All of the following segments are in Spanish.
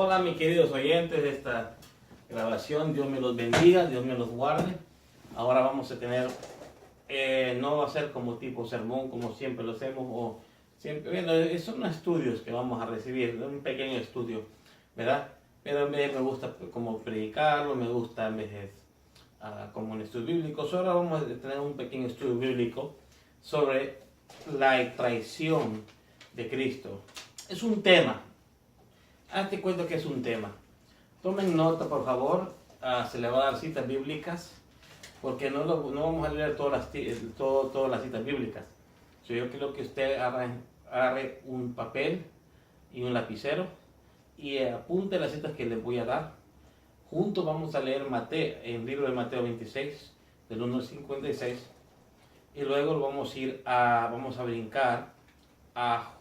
Hola mis queridos oyentes de esta grabación, Dios me los bendiga, Dios me los guarde. Ahora vamos a tener, no va a ser como tipo sermón como siempre lo hacemos, o siempre, bueno, son estudios que vamos a recibir, un pequeño estudio, ¿verdad? Pero en vez me gusta como predicarlo, me gusta en vez como un estudio bíblico. Ahora vamos a tener un pequeño estudio bíblico sobre la traición de Cristo. Es un tema. Hazte cuenta que es un tema. Tomen nota, por favor. Se le va a dar citas bíblicas, porque no vamos a leer todas las citas bíblicas. Yo quiero que usted agarre un papel y un lapicero y apunte las citas que les voy a dar. Juntos vamos a leer el libro de Mateo 26, del 1 al 56. Y luego vamos a brincar a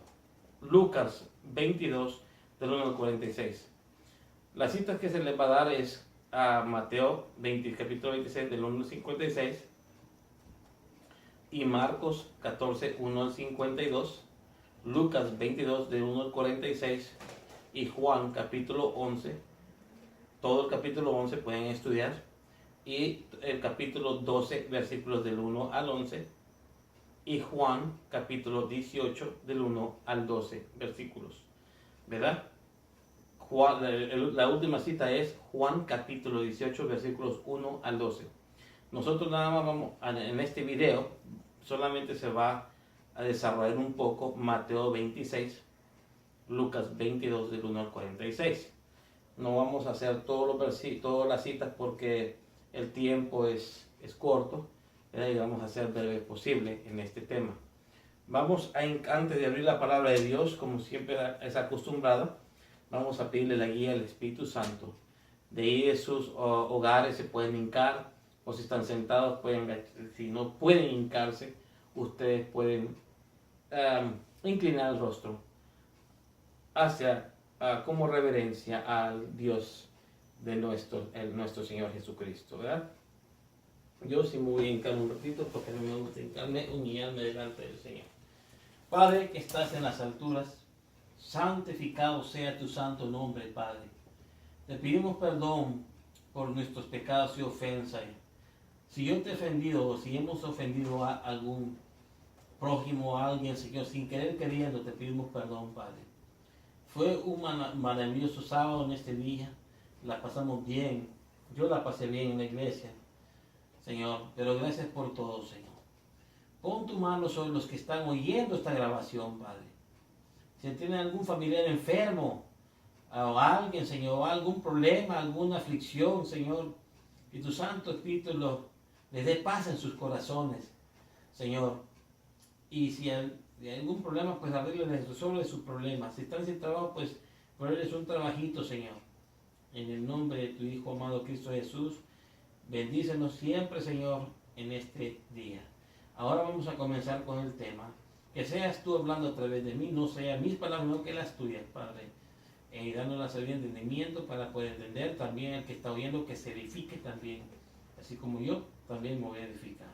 Lucas 22, del 1 al 46. Las citas que se les va a dar es a Mateo capítulo 26, del 1 al 56, y Marcos 14, 1 al 52, Lucas 22, del 1 al 46, y Juan capítulo 11. Todo el capítulo 11 pueden estudiar, y el capítulo 12, versículos del 1 al 11, y Juan capítulo 18, del 1 al 12 versículos, ¿verdad? La última cita es Juan capítulo 18, versículos 1 al 12. Nosotros nada más en este video solamente se va a desarrollar un poco Mateo 26, Lucas 22, del 1 al 46. No vamos a hacer todas las citas porque el tiempo es corto, ¿verdad? Y vamos a hacer breve posible en este tema. Antes de abrir la palabra de Dios, como siempre es acostumbrado, vamos a pedirle la guía al Espíritu Santo. De ahí de sus hogares se pueden hincar, o si están sentados, si no pueden hincarse, ustedes pueden inclinar el rostro hacia como reverencia al Dios de nuestro Señor Jesucristo, ¿verdad? Yo sí me voy a hincar un ratito porque no me gusta hincarme, humillarme delante del Señor. Padre que estás en las alturas, santificado sea tu santo nombre, Padre. Te pedimos perdón por nuestros pecados y ofensas. Si yo te he ofendido o si hemos ofendido a algún prójimo, a alguien, Señor, sin querer queriendo, te pedimos perdón, Padre. Fue un maravilloso sábado en este día, la pasamos bien, yo la pasé bien en la iglesia, Señor, pero gracias por todo, Señor. Pon tu mano sobre los que están oyendo esta grabación, Padre. Si tienen algún familiar enfermo, o alguien, Señor, algún problema, alguna aflicción, Señor, que tu Santo Espíritu les dé paz en sus corazones, Señor. Y si hay algún problema, pues resuelve sus problemas. Si están sin trabajo, pues ponerles un trabajito, Señor. En el nombre de tu Hijo amado Cristo Jesús, bendícenos siempre, Señor, en este día. Ahora vamos a comenzar con el tema. Que seas tú hablando a través de mí, no sea mis palabras, no que las tuyas, Padre. Y dándonos la sabiduría de entendimiento para poder entender. También el que está oyendo, que se edifique también. Así como yo también me voy a edificar.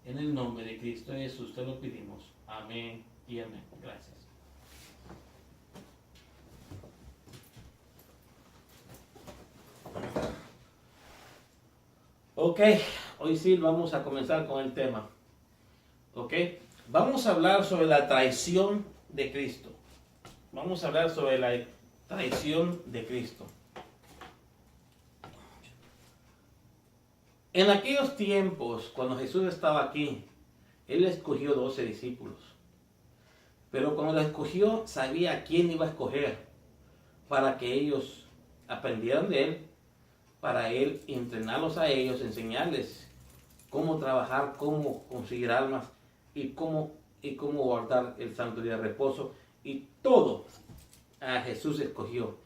En el nombre de Cristo Jesús te lo pedimos. Amén y amén. Gracias. Ok, hoy sí vamos a comenzar con el tema. Ok, vamos a hablar sobre la traición de Cristo. Vamos a hablar sobre la traición de Cristo. En aquellos tiempos, cuando Jesús estaba aquí, Él escogió 12 discípulos. Pero cuando los escogió, sabía a quién iba a escoger para que ellos aprendieran de Él, para Él entrenarlos a ellos, enseñarles cómo trabajar, cómo conseguir almas y cómo guardar el santo día de reposo. Y todo a Jesús escogió.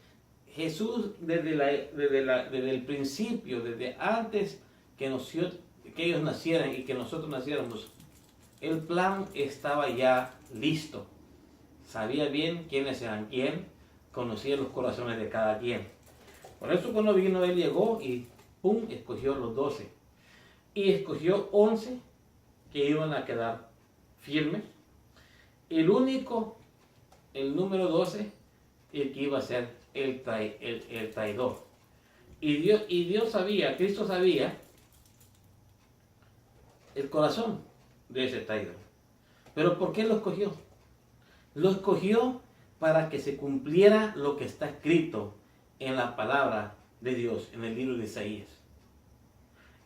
Jesús desde el principio, desde antes que ellos nacieran y que nosotros naciéramos, el plan estaba ya listo. Sabía bien quiénes eran quién, conocía los corazones de cada quien. Por eso cuando vino Él llegó y ¡pum!, escogió los 12. Y escogió 11 que iban a quedar firmes. El número 12, el que iba a ser el traidor. Y Dios sabía, Cristo sabía el corazón de ese traidor. Pero ¿por qué lo escogió? Lo escogió para que se cumpliera lo que está escrito en la palabra de Dios, en el libro de Isaías.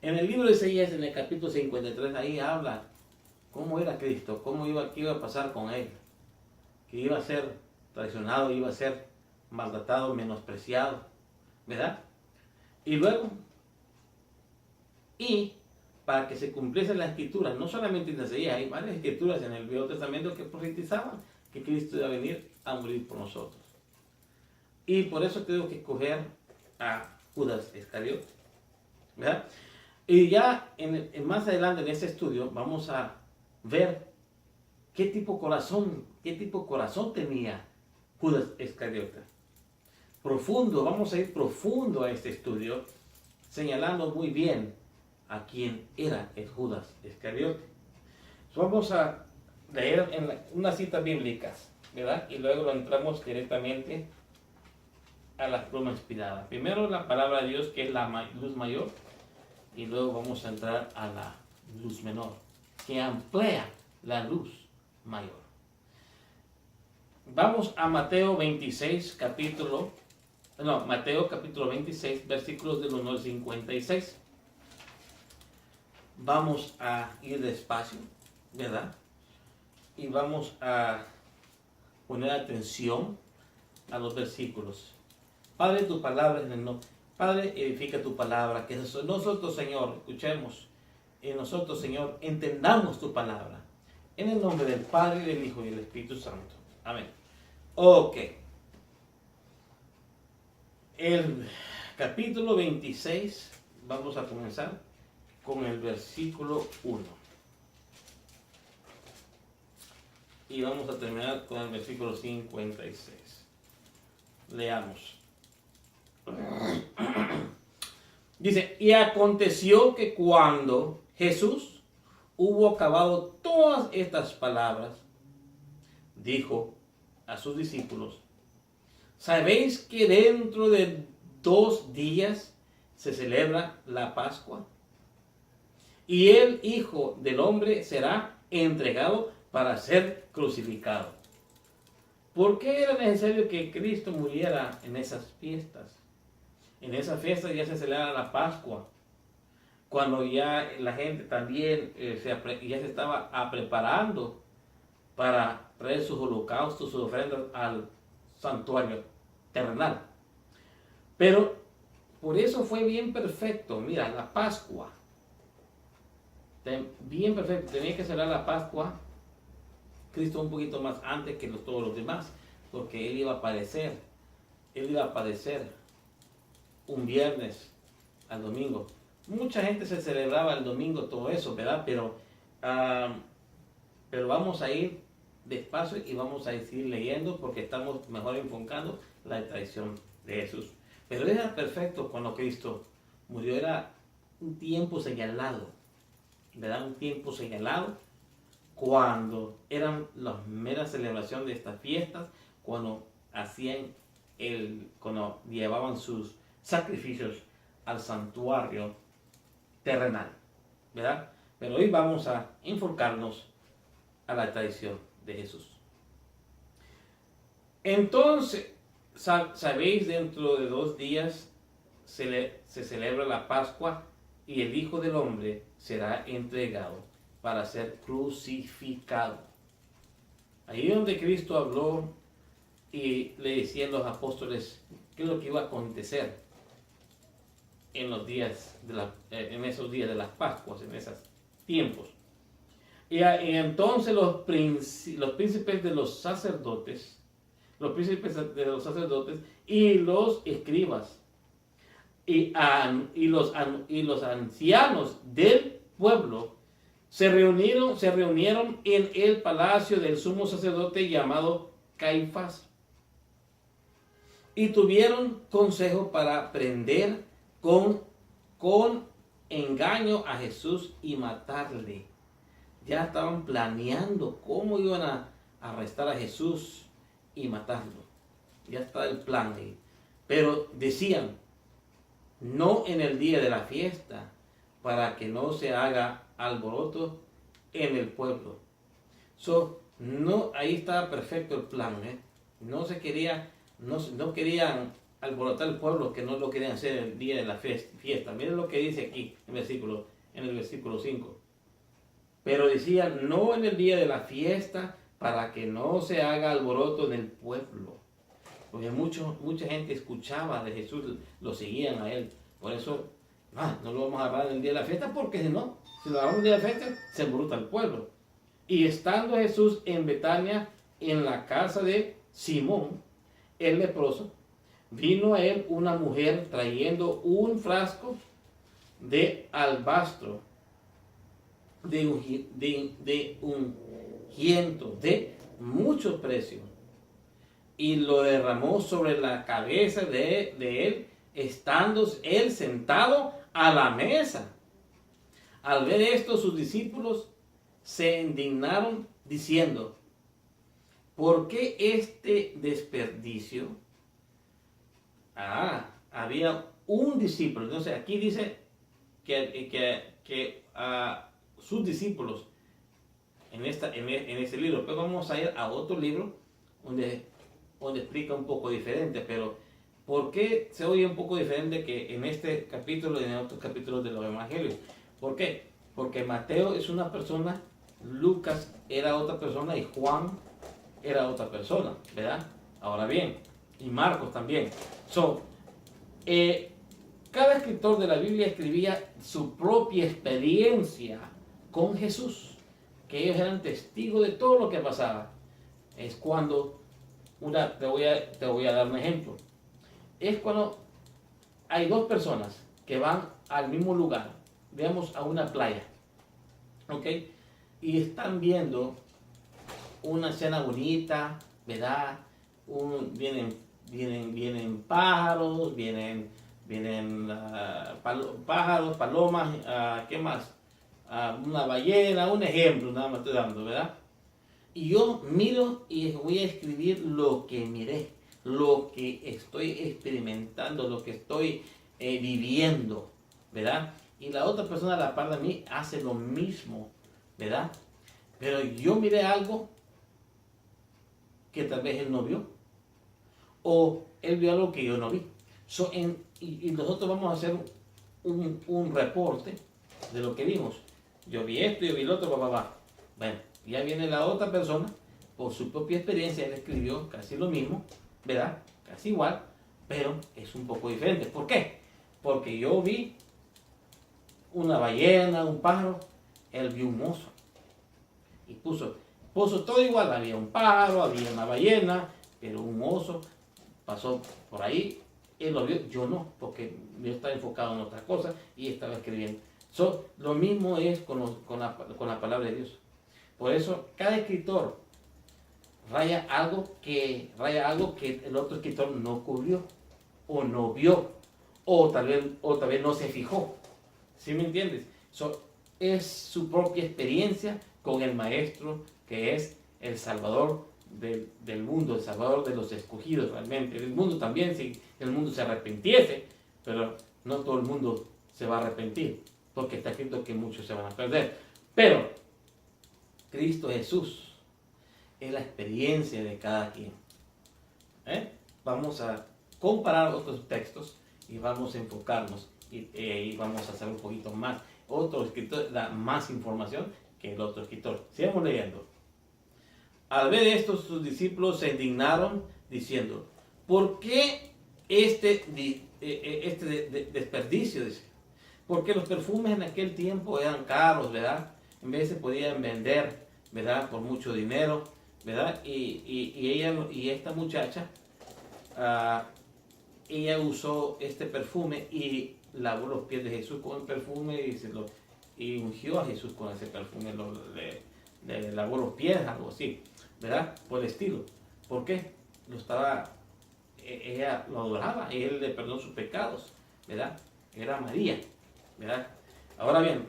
En el libro de Isaías, en el capítulo 53, ahí habla cómo era Cristo, qué iba a pasar con él, que iba a ser traicionado, iba a ser maltratado, menospreciado, ¿verdad? Y luego, para que se cumpliese la escritura, no solamente en Isaías, hay varias escrituras en el Viejo Testamento que profetizaban que Cristo iba a venir a morir por nosotros. Y por eso tengo que escoger a Judas Iscariote, ¿verdad? Y ya más adelante en este estudio vamos a ver qué tipo de corazón tenía Judas Iscariote. Vamos a ir profundo a este estudio, señalando muy bien a quién era el Judas Iscariote. Vamos a leer unas citas bíblicas, ¿verdad? Y luego entramos directamente a la pluma inspirada. Primero la palabra de Dios, que es la luz mayor, y luego vamos a entrar a la luz menor, que amplía la luz mayor. Vamos a Mateo capítulo 26, versículos del 1 al 56. Vamos a ir despacio, ¿verdad? Y vamos a poner atención a los versículos. Padre, tu palabra en el nombre. Padre, edifica tu palabra, que nosotros, Señor, escuchemos, y nosotros, Señor, entendamos tu palabra. En el nombre del Padre, del Hijo y del Espíritu Santo. Amén. Ok. El capítulo 26, vamos a comenzar con el versículo 1. Y vamos a terminar con el versículo 56. Leamos. Dice, y aconteció que cuando Jesús hubo acabado todas estas palabras, dijo a sus discípulos, ¿sabéis que dentro de 2 días se celebra la Pascua? Y el Hijo del Hombre será entregado para ser crucificado. ¿Por qué era necesario que Cristo muriera en esas fiestas? En esas fiestas ya se celebra la Pascua, cuando ya la gente también ya se estaba preparando para traer sus holocaustos, sus ofrendas al santuario terrenal. Pero por eso fue bien perfecto. Mira, la Pascua, bien perfecto, tenía que celebrar la Pascua Cristo un poquito más antes que todos los demás, porque Él iba a padecer un viernes al domingo. Mucha gente se celebraba el domingo todo eso, ¿verdad? Pero vamos a ir despacio y vamos a seguir leyendo porque estamos mejor enfocando la traición de Jesús. Pero era perfecto cuando Cristo murió, era un tiempo señalado, ¿verdad? Un tiempo señalado cuando eran las meras celebración de estas fiestas, cuando cuando llevaban sus sacrificios al santuario terrenal, ¿verdad? Pero hoy vamos a enfocarnos a la traición de Jesús. Entonces, sabéis, dentro de 2 días se celebra la Pascua y el Hijo del Hombre será entregado para ser crucificado. Ahí donde Cristo habló y le decían los apóstoles qué es lo que iba a acontecer en los días en esos días de las Pascuas, en esos tiempos. Y entonces los príncipes de los sacerdotes, y los escribas y los ancianos del pueblo se reunieron en el palacio del sumo sacerdote llamado Caifás y tuvieron consejo para prender con engaño a Jesús y matarle. Ya estaban planeando cómo iban a arrestar a Jesús y matarlo. Ya está el plan ahí. Pero decían, no en el día de la fiesta, para que no se haga alboroto en el pueblo. No, ahí estaba perfecto el plan, ¿eh? No se quería, no querían alborotar el pueblo, que no lo querían hacer el día de la fiesta. Miren lo que dice aquí en el versículo 5. Pero decían, no en el día de la fiesta, para que no se haga alboroto en el pueblo. Porque mucha gente escuchaba de Jesús, lo seguían a él. Por eso, no lo vamos a agarrar en el día de la fiesta, porque si no, si lo agarramos en el día de la fiesta, se alborota el pueblo. Y estando Jesús en Betania, en la casa de Simón, el leproso, vino a él una mujer trayendo un frasco de alabastro de ungüento de mucho precio, y lo derramó sobre la cabeza de él, estando él sentado a la mesa. Al ver esto, sus discípulos se indignaron diciendo, ¿por qué este desperdicio? Había un discípulo. Entonces aquí dice que sus discípulos en este libro. Pero vamos a ir a otro libro donde explica un poco diferente. Pero ¿por qué se oye un poco diferente que en este capítulo y en otros capítulos de los evangelios? ¿Por qué? Porque Mateo es una persona, Lucas era otra persona y Juan era otra persona, ¿verdad? Ahora bien, y Marcos también. Cada escritor de la Biblia escribía su propia experiencia con Jesús, que ellos eran testigos de todo lo que pasaba. Es cuando, te voy a dar un ejemplo, es cuando hay dos personas que van al mismo lugar, veamos a una playa, ¿ok? Y están viendo una escena bonita, ¿verdad? Vienen pájaros, vienen pájaros, palomas, ¿qué más? Una ballena, un ejemplo, nada más estoy dando, ¿verdad? Y yo miro y voy a escribir lo que miré, lo que estoy experimentando, lo que estoy viviendo, ¿verdad? Y la otra persona a la par de mí hace lo mismo, ¿verdad? Pero yo miré algo que tal vez él no vio, o él vio algo que yo no vi. Y nosotros vamos a hacer un reporte de lo que vimos. Yo vi esto, yo vi lo otro, Bueno, ya viene la otra persona, por su propia experiencia, él escribió casi lo mismo, ¿verdad? Casi igual, pero es un poco diferente. ¿Por qué? Porque yo vi una ballena, un pájaro, él vio un oso. Y puso todo igual, había un pájaro, había una ballena, pero un oso pasó por ahí, él lo vio, yo no, porque yo estaba enfocado en otra cosa y estaba escribiendo. Lo mismo es con la palabra de Dios. Por eso cada escritor raya algo que el otro escritor no cubrió, o no vio, o tal vez no se fijó. ¿Sí me entiendes? Es su propia experiencia con el Maestro, que es el Salvador del mundo, el Salvador de los escogidos realmente. El mundo también, si el mundo se arrepintiese, pero no todo el mundo se va a arrepentir, porque está escrito que muchos se van a perder. Pero Cristo Jesús es la experiencia de cada quien. Vamos a comparar otros textos y vamos a enfocarnos y vamos a hacer un poquito más. Otro escritor da más información que el otro escritor. Sigamos leyendo. Al ver esto, sus discípulos se indignaron diciendo, ¿por qué este desperdicio? Dice, porque los perfumes en aquel tiempo eran caros, ¿verdad? En vez se podían vender, ¿verdad? Por mucho dinero, ¿verdad? Y esta muchacha, ella usó este perfume y lavó los pies de Jesús con el perfume y ungió a Jesús con ese perfume, le lavó los pies, algo así, ¿verdad? Por el estilo. ¿Por qué? Ella lo adoraba y él le perdonó sus pecados, ¿verdad? Era María, ¿verdad? Ahora bien,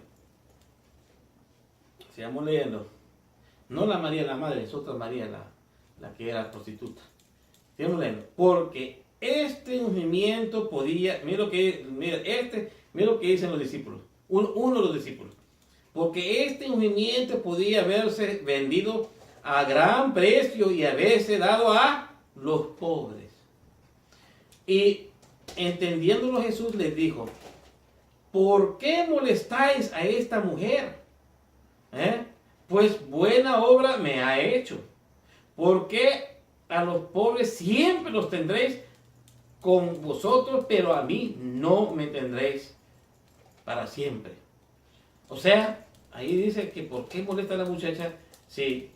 sigamos leyendo. No la María la madre, es otra María, la que era prostituta. Sigamos leyendo. Porque este ungimiento podía, mira lo que dicen los discípulos, uno de los discípulos, porque este ungimiento podía haberse vendido a gran precio y haberse dado a los pobres. Y entendiéndolo Jesús les dijo, ¿por qué molestáis a esta mujer? Pues buena obra me ha hecho. Porque a los pobres siempre los tendréis con vosotros, pero a mí no me tendréis para siempre. O sea, ahí dice que ¿por qué molesta a la muchacha? Sí,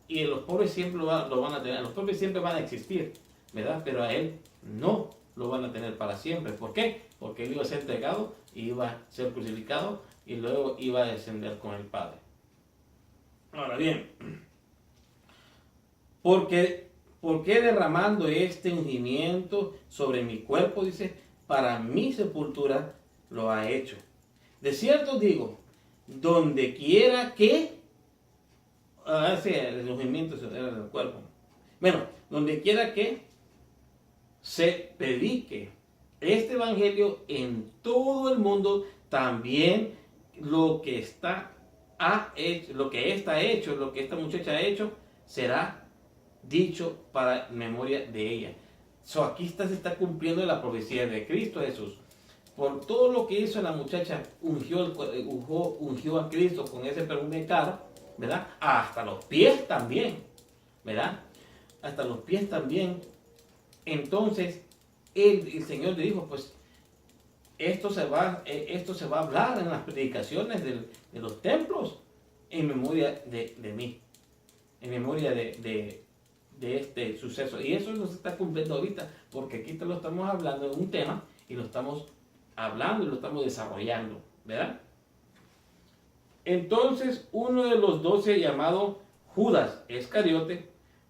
y los pobres siempre lo van a tener, los pobres siempre van a existir, ¿verdad? Pero a él no lo van a tener para siempre. ¿Por qué? Porque él iba a ser entregado, iba a ser crucificado y luego iba a descender con el Padre. Ahora bien, ¿por qué derramando este ungimiento sobre mi cuerpo? Dice, para mi sepultura lo ha hecho. De cierto digo, donde quiera que, el ungimiento era del cuerpo. Bueno, donde quiera que se predique este evangelio en todo el mundo, también lo que esta muchacha ha hecho, será dicho para memoria de ella. Aquí se está cumpliendo la profecía de Cristo Jesús. Por todo lo que hizo la muchacha, ungió a Cristo con ese perfume caro, ¿verdad? Hasta los pies también, ¿verdad? Hasta los pies también. Entonces, el Señor le dijo, pues, esto se va a hablar en las predicaciones de los templos en memoria de mí, en memoria de este suceso. Y eso no se está cumpliendo ahorita, porque aquí te lo estamos hablando de un tema y lo estamos hablando y lo estamos desarrollando, ¿verdad? Entonces, uno de los 12, llamado Judas Iscariote,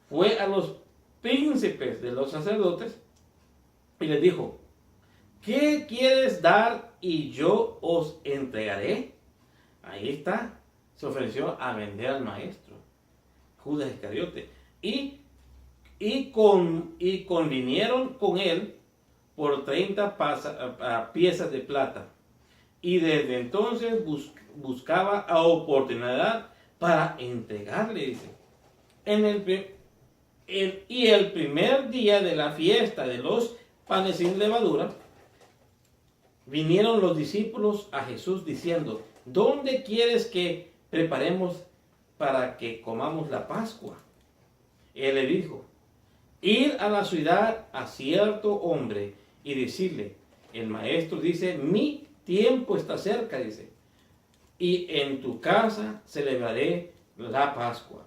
fue a los príncipes de los sacerdotes y les dijo, ¿qué quieres dar y yo os entregaré? Ahí está, se ofreció a vender al maestro, Judas Iscariote, y convinieron con él por 30 piezas de plata. Y desde entonces buscaba a oportunidad para entregarle, dice. Y el primer día de la fiesta de los panes sin levadura, vinieron los discípulos a Jesús diciendo, ¿dónde quieres que preparemos para que comamos la Pascua? Él le dijo, ir a la ciudad a cierto hombre y decirle, el maestro dice, mi tiempo está cerca, dice, y en tu casa celebraré la Pascua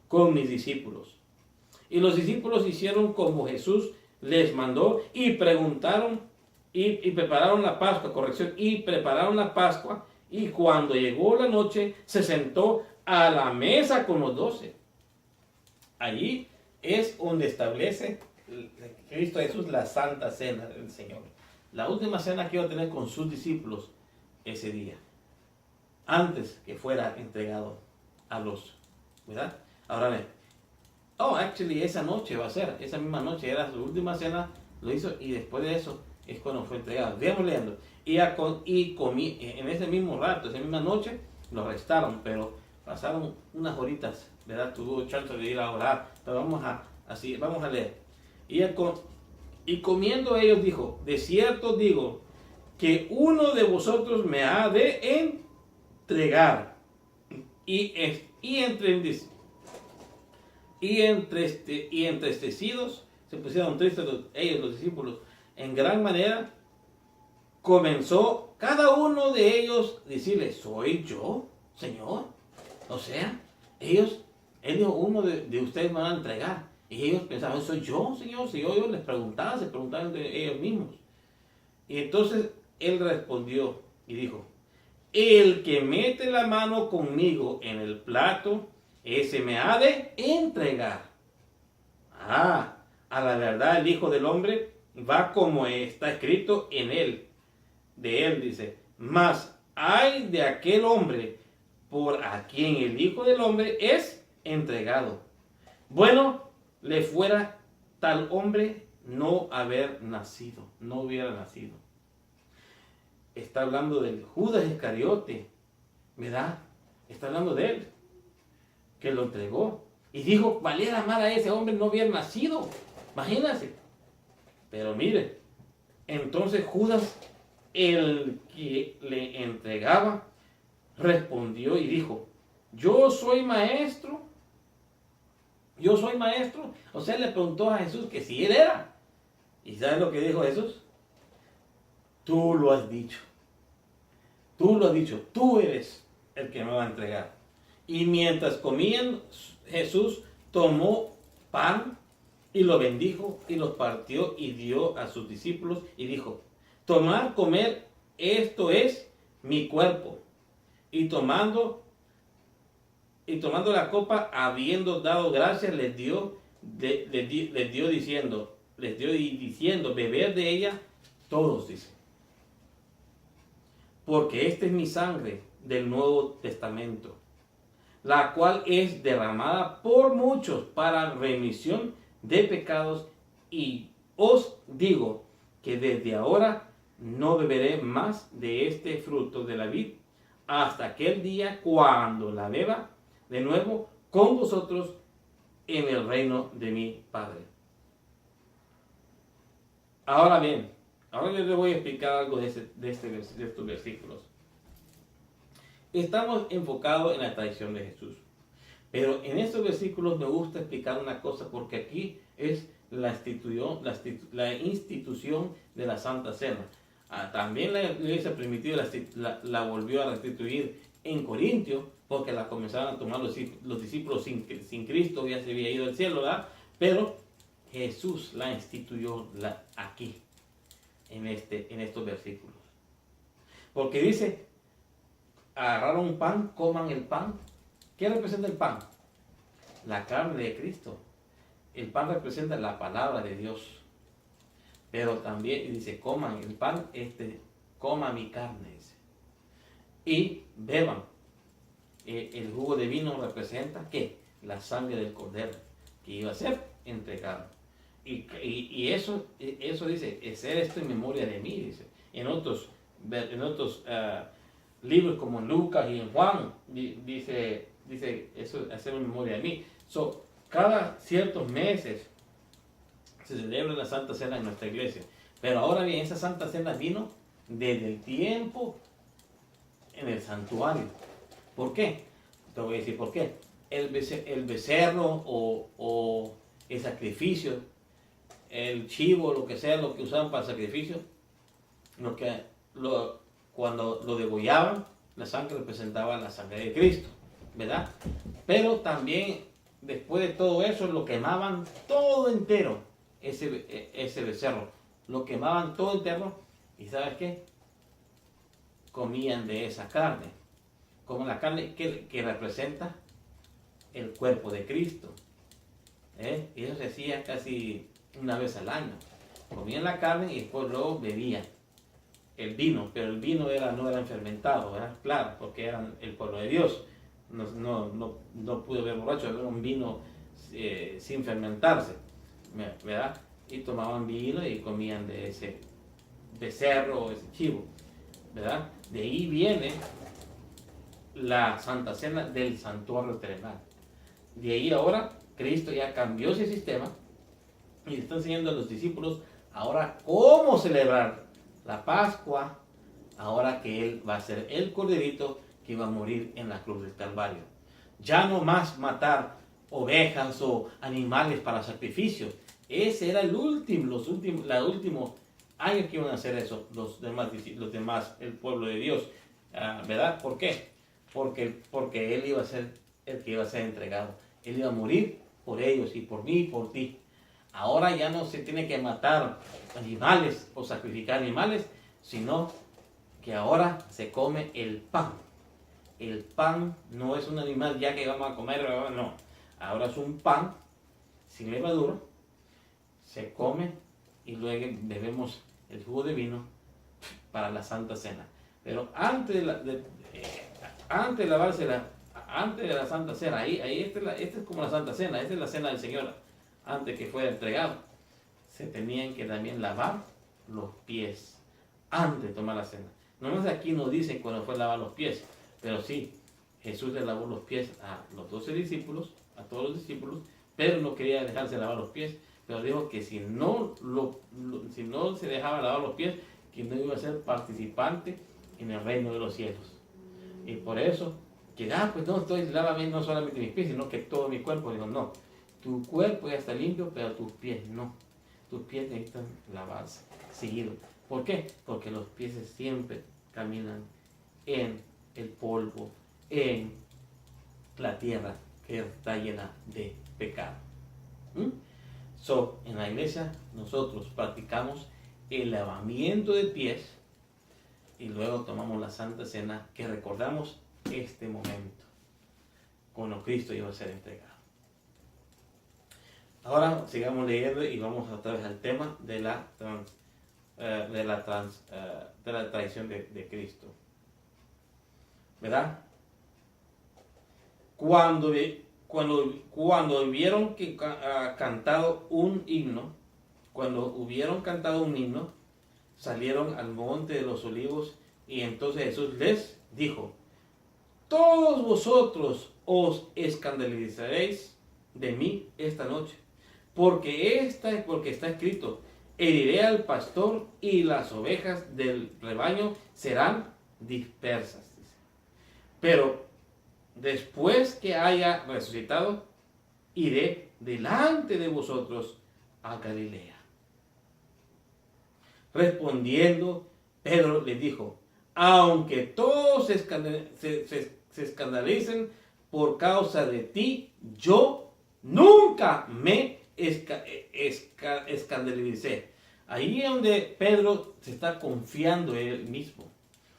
con mis discípulos. Y los discípulos hicieron como Jesús les mandó y preguntaron y prepararon la Pascua, y prepararon la Pascua, y cuando llegó la noche se sentó a la mesa con los 12. Allí es donde establece Cristo Jesús la Santa Cena del Señor. La última cena que iba a tener con sus discípulos ese día, antes que fuera entregado a los, ¿verdad? Ahora ven, esa noche va a ser, esa misma noche era su última cena, lo hizo y después de eso es cuando fue entregado. Sigamos leyendo. Y comí, en ese mismo rato, esa misma noche, lo arrestaron, pero pasaron unas horitas, ¿verdad? Tuvo chance de ir a orar, pero vamos a leer. Y comiendo ellos dijo, de cierto digo, que uno de vosotros me ha de entregar. Y entristecidos se pusieron tristes ellos, los discípulos, en gran manera. Comenzó cada uno de ellos a decirle, ¿soy yo, Señor? O sea, él dijo, uno de ustedes me van a entregar. Y ellos pensaban, ¿soy yo, Señor? Si yo les preguntaba, se preguntaban de ellos mismos. Y entonces él respondió y dijo, el que mete la mano conmigo en el plato, ese me ha de entregar. A la verdad el Hijo del Hombre va como está escrito en él. De él dice, mas hay de aquel hombre por a quien el Hijo del Hombre es entregado. Bueno le fuera tal hombre no haber nacido, no hubiera nacido. Está hablando del Judas Iscariote, ¿verdad? Está hablando de él, que lo entregó. Y dijo, valiera más a ese hombre no hubiera nacido. Imagínense. Pero mire, entonces Judas, el que le entregaba, respondió y dijo, yo soy maestro. Yo soy maestro. O sea, le preguntó a Jesús que si él era. ¿Y sabes lo que dijo Jesús? Tú lo has dicho. Tú lo has dicho. Tú eres el que me va a entregar. Y mientras comían, Jesús tomó pan y lo bendijo y lo partió y dio a sus discípulos y dijo, tomad, comer, esto es mi cuerpo. Y tomando la copa, habiendo dado gracias, les dio diciendo, beber de ella todos, dice. Porque esta es mi sangre del Nuevo Testamento, la cual es derramada por muchos para remisión de pecados, y os digo que desde ahora no beberé más de este fruto de la vid hasta aquel día cuando la beba de nuevo con vosotros en el reino de mi Padre. Ahora bien, ahora yo les voy a explicar algo de estos versículos. Estamos enfocados en la traición de Jesús. Pero en estos versículos me gusta explicar una cosa, porque aquí es la institución de la Santa Cena. También la iglesia primitiva la volvió a restituir en Corintio, porque la comenzaron a tomar los discípulos sin Cristo, ya se había ido al cielo, ¿verdad? Pero Jesús la instituyó aquí, en estos versículos. Porque dice, agarraron un pan, coman el pan. ¿Qué representa el pan? La carne de Cristo. El pan representa la palabra de Dios. Pero también dice, coman el pan, coma mi carne, dice. Y beban. El jugo de vino representa, ¿qué? La sangre del cordero, que iba a ser entregado. Y eso dice, hacer esto en memoria de mí, dice. En otros libros como en Lucas y en Juan, dice eso, hacer en memoria de mí. Cada ciertos meses se celebra la Santa Cena en nuestra iglesia. Pero ahora bien, esa Santa Cena vino desde el tiempo en el santuario. ¿Por qué? Te voy a decir por qué. El becerro o el sacrificio, el chivo, lo que sea, lo que usaban para el sacrificio, cuando lo degollaban, la sangre representaba la sangre de Cristo, ¿verdad? Pero también, después de todo eso, lo quemaban todo entero, ese becerro. Lo quemaban todo entero, y ¿sabes qué? Comían de esa carne. Como la carne que representa el cuerpo de Cristo. Y eso se hacía casi una vez al año. Comían la carne y después luego bebían el vino, pero el vino no era fermentado, ¿verdad? Claro, porque eran el pueblo de Dios. No pudo haber borracho, era un vino sin fermentarse, ¿verdad? Y tomaban vino y comían de ese becerro o ese chivo, ¿verdad? De ahí viene la Santa Cena del santuario terrenal. De ahí ahora Cristo ya cambió ese sistema y está enseñando a los discípulos ahora cómo celebrar la Pascua, ahora que Él va a ser el corderito que va a morir en la cruz del Calvario. Ya no más matar ovejas o animales para sacrificio. Ese era los últimos años que iban a hacer eso, los demás, el pueblo de Dios, ¿verdad? ¿Por qué? Porque Él iba a ser el que iba a ser entregado. Él iba a morir por ellos y por mí y por ti. Ahora ya no se tiene que matar animales o sacrificar animales, sino que ahora se come el pan. El pan no es un animal ya que vamos a comer, no. Ahora es un pan sin levadura, se come y luego bebemos el jugo de vino para la Santa Cena. Pero antes de lavarse antes de la Santa Cena, esta es como la Santa Cena, esta es la cena del Señor. antes que fuera entregado, se tenían que también lavar los pies antes de tomar la cena. No más aquí nos dicen cuando fue a lavar los pies, pero sí, Jesús le lavó los pies a los 12 discípulos, a todos los discípulos, pero no quería dejarse lavar los pies, pero dijo que si no se dejaba lavar los pies, que no iba a ser participante en el reino de los cielos. Y por eso, que pues no, lávame no solamente mis pies, sino que todo mi cuerpo. Dijo, no, tu cuerpo ya está limpio, pero tus pies no. Tus pies necesitan lavarse seguido. ¿Por qué? Porque los pies siempre caminan en el polvo, en la tierra que está llena de pecado. En la iglesia nosotros practicamos el lavamiento de pies y luego tomamos la Santa Cena, que recordamos este momento cuando Cristo iba a ser entregado. Ahora sigamos leyendo y vamos otra vez al tema de la traición de Cristo. ¿Verdad? Cuando hubieron cantado un himno, salieron al monte de los olivos y entonces Jesús les dijo: todos vosotros os escandalizaréis de mí esta noche, porque está escrito: heriré al pastor y las ovejas del rebaño serán dispersas. Pero después que haya resucitado, iré delante de vosotros a Galilea. Respondiendo, Pedro le dijo: aunque todos se escandalicen por causa de ti, yo nunca me escandalicé. Ahí es donde Pedro se está confiando en él mismo,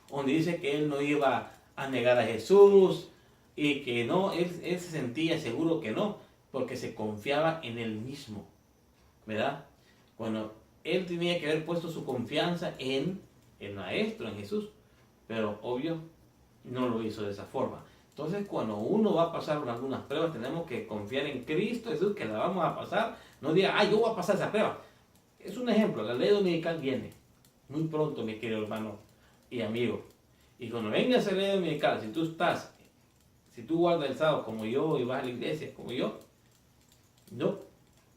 donde dice que él no iba a negar a Jesús y que no, él se sentía seguro que no, porque se confiaba en él mismo, ¿verdad? Bueno, él tenía que haber puesto su confianza en el Maestro, en Jesús, pero obvio no lo hizo de esa forma. Entonces, cuando uno va a pasar por algunas pruebas, tenemos que confiar en Cristo Jesús, que la vamos a pasar. No diga, yo voy a pasar esa prueba. Es un ejemplo, la ley dominical viene muy pronto, mi querido hermano y amigo. Y cuando venga esa ley dominical, si tú guardas el sábado como yo y vas a la iglesia como yo, ¿no?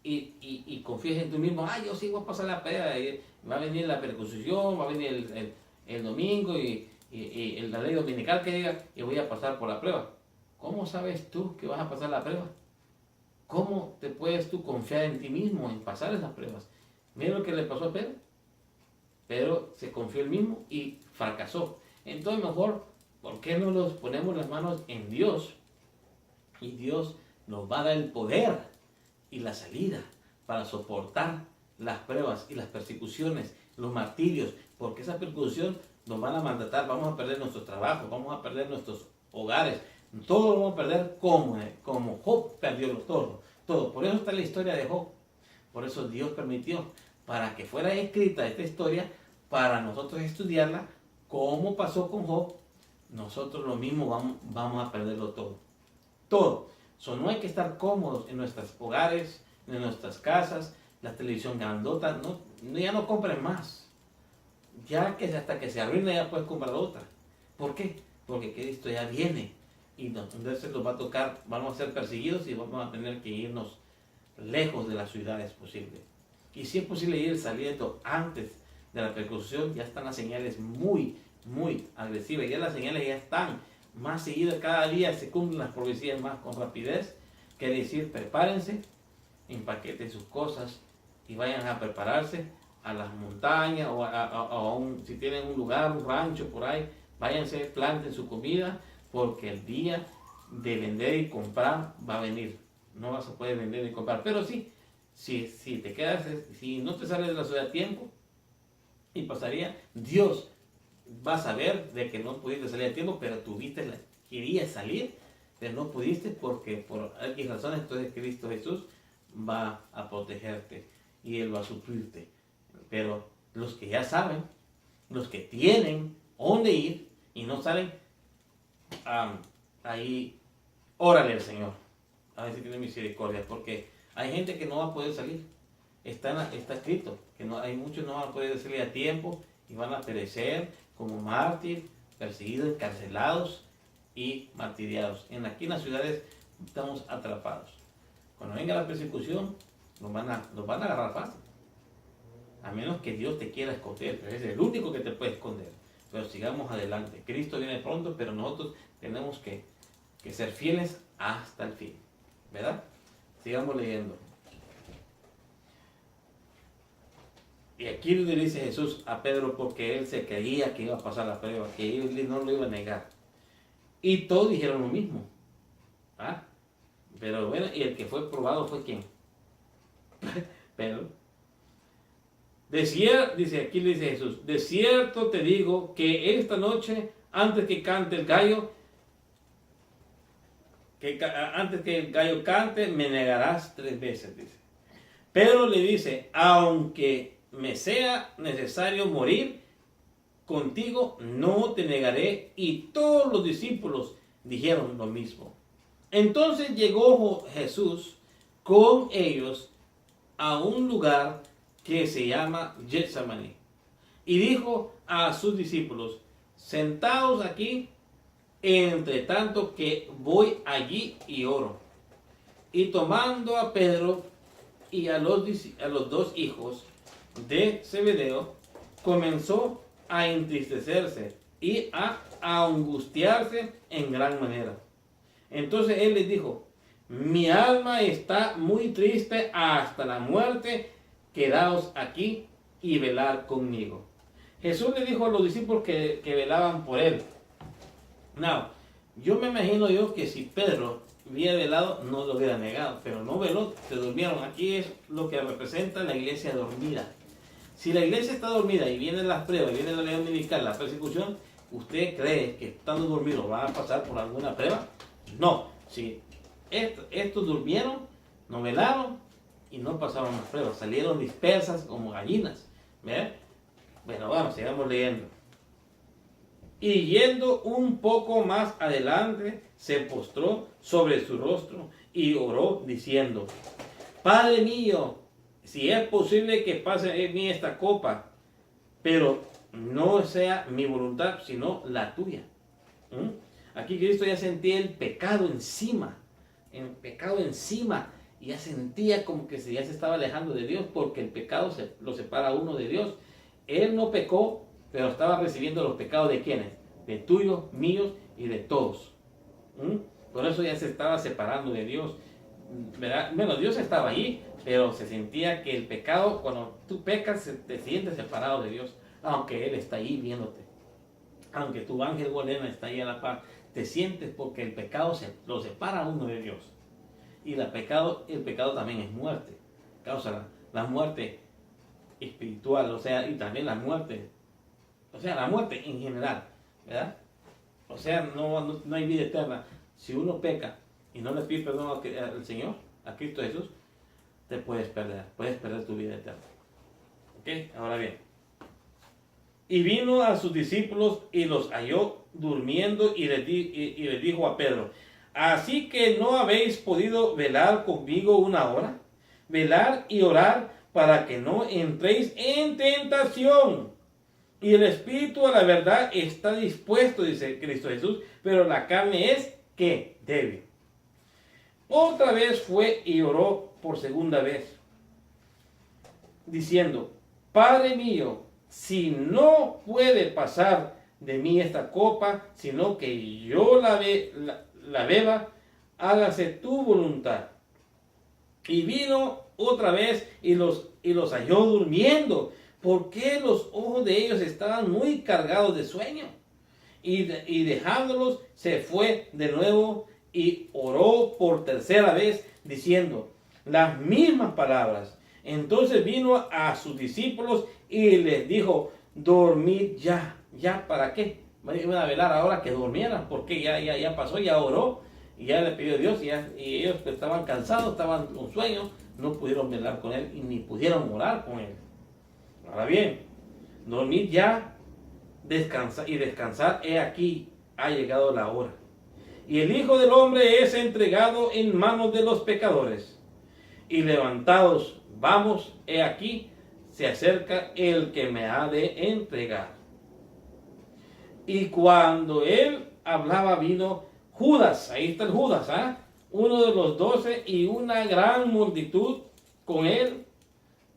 Y confías en tú mismo, yo sí voy a pasar la prueba, y va a venir la persecución, va a venir el domingo y la ley dominical que diga, y voy a pasar por la prueba. ¿Cómo sabes tú que vas a pasar la prueba? ¿Cómo te puedes tú confiar en ti mismo en pasar esas pruebas? Mira lo que le pasó a Pedro. Pedro se confió él mismo y fracasó. Entonces mejor, ¿por qué no nos ponemos las manos en Dios? Y Dios nos va a dar el poder y la salida para soportar las pruebas y las persecuciones, los martirios, porque esa persecución nos van a mandatar, vamos a perder nuestros trabajos, vamos a perder nuestros hogares, todo lo vamos a perder como Job perdió todo. Por eso está la historia de Job. Por eso Dios permitió, para que fuera escrita esta historia, para nosotros estudiarla, cómo pasó con Job. Nosotros lo mismo vamos a perderlo todo. Todo. No hay que estar cómodos en nuestros hogares, en nuestras casas, la televisión grandota, ya no compren más. Ya que hasta que se arruine ya puedes comprar otra. ¿Por qué? Porque Cristo ya viene y entonces nos va a tocar, vamos a ser perseguidos y vamos a tener que irnos lejos de las ciudades posible. Y si es posible ir saliendo antes de la persecución, ya están las señales muy agresivas, ya las señales ya están más seguidas, cada día se cumplen las profecías más con rapidez. Quiere decir, prepárense, empaqueten sus cosas y vayan a prepararse a las montañas o si tienen un lugar, un rancho por ahí, váyanse, planten su comida, porque el día de vender y comprar va a venir. No vas a poder vender y comprar, pero sí, si te quedas, si no te sales de la ciudad a tiempo, y pasaría, Dios va a saber de que no pudiste salir a tiempo, pero querías salir, pero no pudiste porque por X razones. Entonces Cristo Jesús va a protegerte y Él va a suplirte. Pero los que ya saben, los que tienen dónde ir y no salen, ahí órale al Señor, a ver si tiene misericordia, porque Hay gente que no va a poder salir. Está escrito que no, hay muchos no van a poder salir a tiempo y van a perecer como mártir, perseguidos, encarcelados y martiriados. Aquí en las ciudades estamos atrapados. Cuando venga la persecución, nos van a agarrar fácil. A menos que Dios te quiera esconder, pero es el único que te puede esconder. Pero sigamos adelante. Cristo viene pronto, pero nosotros tenemos que ser fieles hasta el fin. ¿Verdad? Sigamos leyendo. Y aquí le dice Jesús a Pedro porque él se creía que iba a pasar la prueba, que él no lo iba a negar. Y todos dijeron lo mismo. ¿Ah? Pero bueno, y el que fue probado fue ¿quién? Pedro. Dice, aquí le dice Jesús, de cierto te digo que esta noche, antes que cante el gallo, antes que el gallo cante, me negarás 3 veces, dice. Pedro le dice, aunque me sea necesario morir, contigo no te negaré. Y todos los discípulos dijeron lo mismo. Entonces llegó Jesús con ellos a un lugar que se llama Getsemaní, y dijo a sus discípulos, sentaos aquí, entre tanto que voy allí y oro. Y tomando a Pedro y a los 2 hijos de Zebedeo, comenzó a entristecerse y a angustiarse en gran manera. Entonces él les dijo, mi alma está muy triste hasta la muerte, quedaos aquí y velad conmigo. Jesús le dijo a los discípulos que velaban por él. No, yo me imagino que si Pedro hubiera velado, no lo hubiera negado, pero no veló, se durmieron. Aquí es lo que representa la iglesia dormida. Si la iglesia está dormida y vienen las pruebas, viene la ley dominical, la persecución, ¿usted cree que estando dormidos van a pasar por alguna prueba? No, si estos durmieron, no velaron y no pasaron las pruebas, salieron dispersas como gallinas. ¿Ve? Bueno, vamos, sigamos leyendo. Y yendo un poco más adelante, se postró sobre su rostro y oró diciendo, Padre mío, si es posible que pase en mí esta copa, pero no sea mi voluntad, sino la tuya. Aquí Cristo ya sentía el pecado encima, y ya sentía como que ya se estaba alejando de Dios, porque el pecado lo separa a uno de Dios. Él no pecó, pero estaba recibiendo los pecados de ¿quiénes? De tuyos, míos y de todos. Por eso ya se estaba separando de Dios, ¿verdad? Bueno, Dios estaba ahí, pero se sentía que el pecado, cuando tú pecas, te sientes separado de Dios, aunque Él está ahí viéndote. Aunque tu ángel guardián está ahí a la par, te sientes porque el pecado lo separa a uno de Dios. Y el pecado también es muerte, causa la muerte espiritual, y también la muerte en general, ¿verdad? No hay vida eterna. Si uno peca y no le pide perdón al Señor, a Cristo Jesús, te puedes perder tu vida eterna. ¿Ok? Ahora bien. Y vino a sus discípulos y los halló durmiendo y les dijo a Pedro, ¿así que no habéis podido velar conmigo 1 hora? Velar y orar para que no entréis en tentación. Y el espíritu a la verdad está dispuesto, dice Cristo Jesús, pero la carne es, ¿qué? Débil. Otra vez fue y oró por segunda vez, diciendo, Padre mío, si no puede pasar de mí esta copa, sino que yo la beba, hágase tu voluntad. Y vino otra vez y los halló durmiendo, porque los ojos de ellos estaban muy cargados de sueño. Y dejándolos, se fue de nuevo y oró por tercera vez, diciendo las mismas palabras. Entonces vino a sus discípulos y les dijo, dormid ya. ¿Ya para qué? Iban a velar ahora que durmieran, porque ya pasó, ya oró, y ya le pidió a Dios, y ellos estaban cansados, estaban con sueño, no pudieron velar con él y ni pudieron orar con él. Ahora bien, dormid ya, descansar, he aquí, ha llegado la hora. Y el Hijo del Hombre es entregado en manos de los pecadores. y levantaos, vamos, he aquí, se acerca el que me ha de entregar. Y cuando él hablaba, vino Judas, ahí está el Judas, uno de los 12, y una gran multitud con él,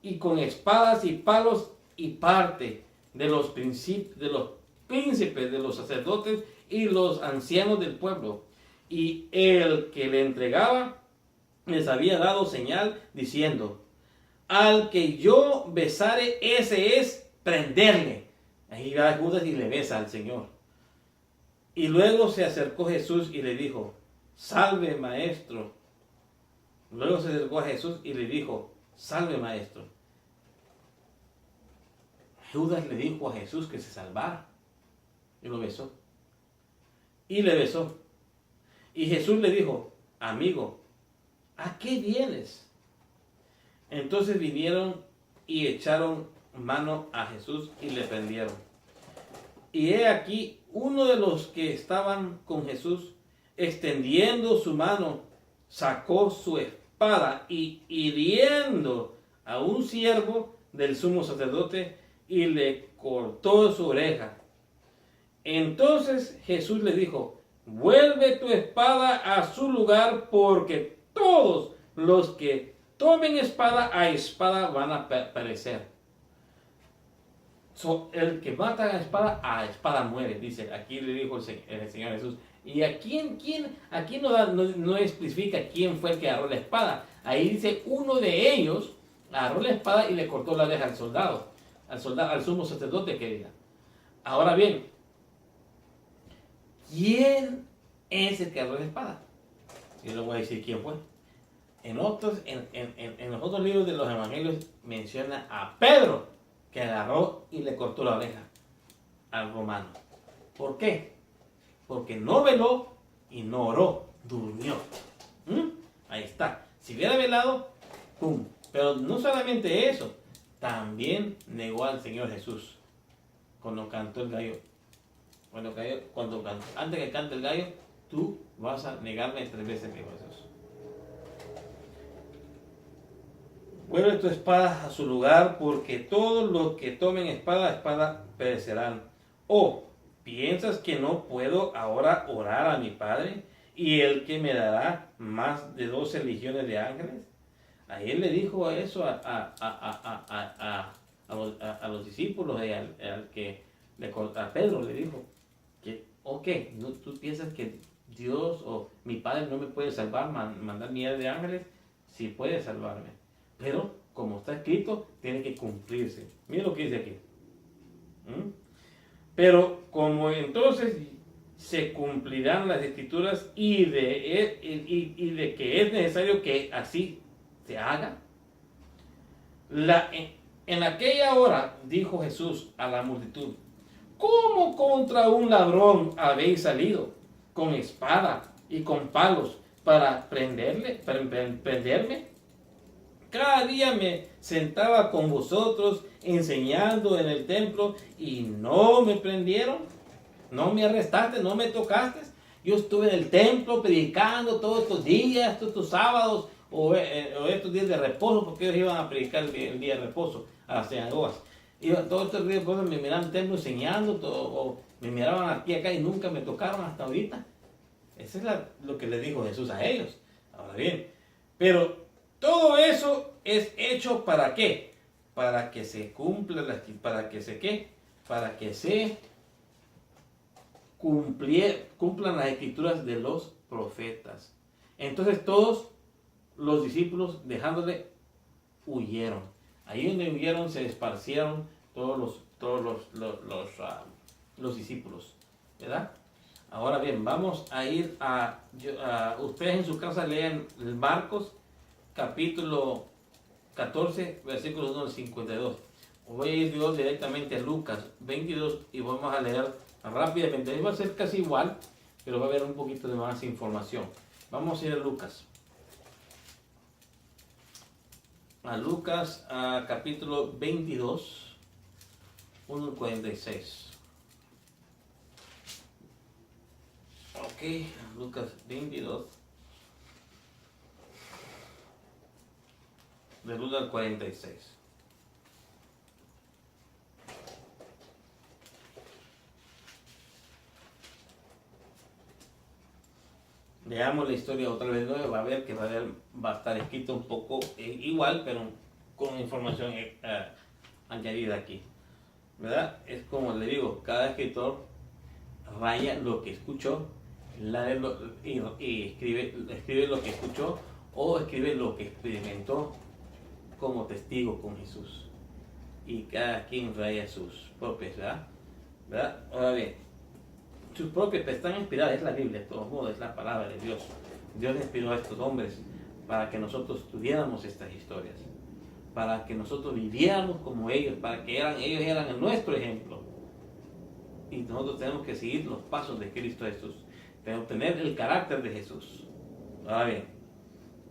y con espadas y palos, y parte de los príncipes, de los sacerdotes y los ancianos del pueblo. Y el que le entregaba les había dado señal diciendo: al que yo besare, ese es, prenderle. Ahí va Judas y le besa al Señor. Y luego se acercó Jesús y le dijo: salve, maestro. Luego se acercó a Jesús y le dijo: salve, maestro. Judas le dijo a Jesús que se salvara. Y lo besó. Y le besó. Y Jesús le dijo: amigo, ¿a qué vienes? Entonces vinieron y echaron mano a Jesús y le prendieron. Y he aquí, uno de los que estaban con Jesús, extendiendo su mano, sacó su espada y hiriendo a un siervo del sumo sacerdote, y le cortó su oreja. Entonces Jesús le dijo: vuelve tu espada a su lugar, porque todos los que tomen espada a espada van a perecer. El que mata a espada muere, dice. Aquí le dijo el Señor Jesús. Y aquí no especifica quién fue el que agarró la espada. Ahí dice: uno de ellos agarró la espada y le cortó la oreja al soldado, al sumo sacerdote, que diga. Ahora bien, ¿quién es el que agarró la espada? Yo le voy a decir quién fue. En los otros libros de los evangelios menciona a Pedro, que agarró y le cortó la oreja al romano. ¿Por qué? Porque no veló y no oró, durmió. Ahí está. Si hubiera velado, ¡pum! Pero no solamente eso, también negó al Señor Jesús cuando cantó el gallo. Antes que cante el gallo, tú vas a negarme 3 veces, dijo Jesús. Vuelve tu espada a su lugar, porque todos los que tomen espada perecerán. ¿O piensas que no puedo ahora orar a mi Padre, y el que me dará más de 12 legiones de ángeles? A él le dijo eso a los discípulos, a Pedro le dijo que, ¿tú piensas que Dios o mi Padre no me puede salvar, mandar miles de ángeles? Sí puede salvarme, pero como está escrito, tiene que cumplirse. Mira lo que dice aquí. Pero como entonces se cumplirán las escrituras y de que es necesario que así se haga. En aquella hora dijo Jesús a la multitud: ¿cómo contra un ladrón habéis salido con espada y con palos para prenderme? Cada día me sentaba con vosotros enseñando en el templo, y no me prendieron, no me arrestaste, no me tocaste. Yo estuve en el templo predicando todos estos días, todos estos sábados o estos días de reposo, porque ellos iban a predicar el día de reposo a las sinagogas. Todos estos días de reposo me miraban en el templo enseñando, o me miraban aquí acá y nunca me tocaron hasta ahorita. Eso es lo que le dijo Jesús a ellos. Ahora bien, pero todo eso es hecho ¿para qué? Para que se cumpla, para que se cumplan las escrituras de los profetas. Entonces todos los discípulos, dejándole, huyeron. Ahí donde huyeron se esparcieron todos los discípulos, ¿verdad? Ahora bien, vamos a ir ustedes en su casa lean Marcos capítulo 14, versículos 1 al 52. Voy a ir yo directamente a Lucas 22 y vamos a leer rápidamente. Va a ser casi igual, pero va a haber un poquito de más información. Vamos a ir a Lucas. A Lucas, capítulo 22, 1 al 46. Ok, Lucas 22. del 1 al 46. Leamos la historia otra vez nueva, va a ver que va a estar escrito un poco igual, pero con información añadida aquí. ¿Verdad? Es como le digo, cada escritor raya lo que escuchó y escribe lo que escuchó o escribe lo que experimentó como testigo con Jesús. Y cada quien raya sus propias, ¿verdad? Ahora bien, sus propias están inspiradas, es la Biblia, de todos modos, es la palabra de Dios. Dios inspiró a estos hombres para que nosotros estudiáramos estas historias, para que nosotros viviéramos como ellos, para que ellos eran nuestro ejemplo. Y nosotros tenemos que seguir los pasos de Cristo Jesús, tenemos que tener el carácter de Jesús. Ahora bien,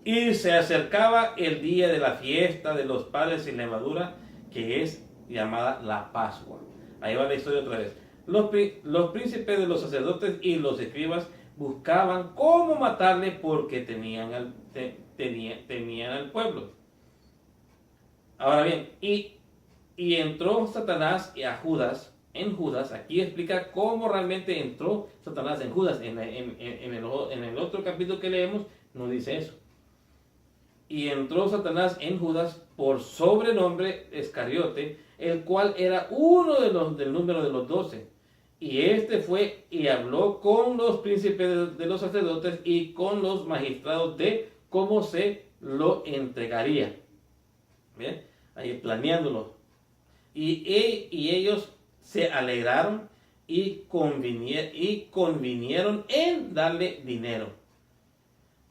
y se acercaba el día de la fiesta de los panes sin levadura, que es llamada la Pascua. Ahí va la historia otra vez. Los príncipes de los sacerdotes y los escribas buscaban cómo matarle porque temían al pueblo. Ahora bien, y entró Satanás en Judas. Aquí explica cómo realmente entró Satanás en Judas. En el otro capítulo que leemos no dice eso. Y entró Satanás en Judas por sobrenombre Iscariote, el cual era uno del número de los 12. Y este fue y habló con los príncipes de los sacerdotes y con los magistrados de cómo se lo entregaría. ¿Bien? Ahí planeándolo. Y ellos se alegraron y convinieron en darle dinero.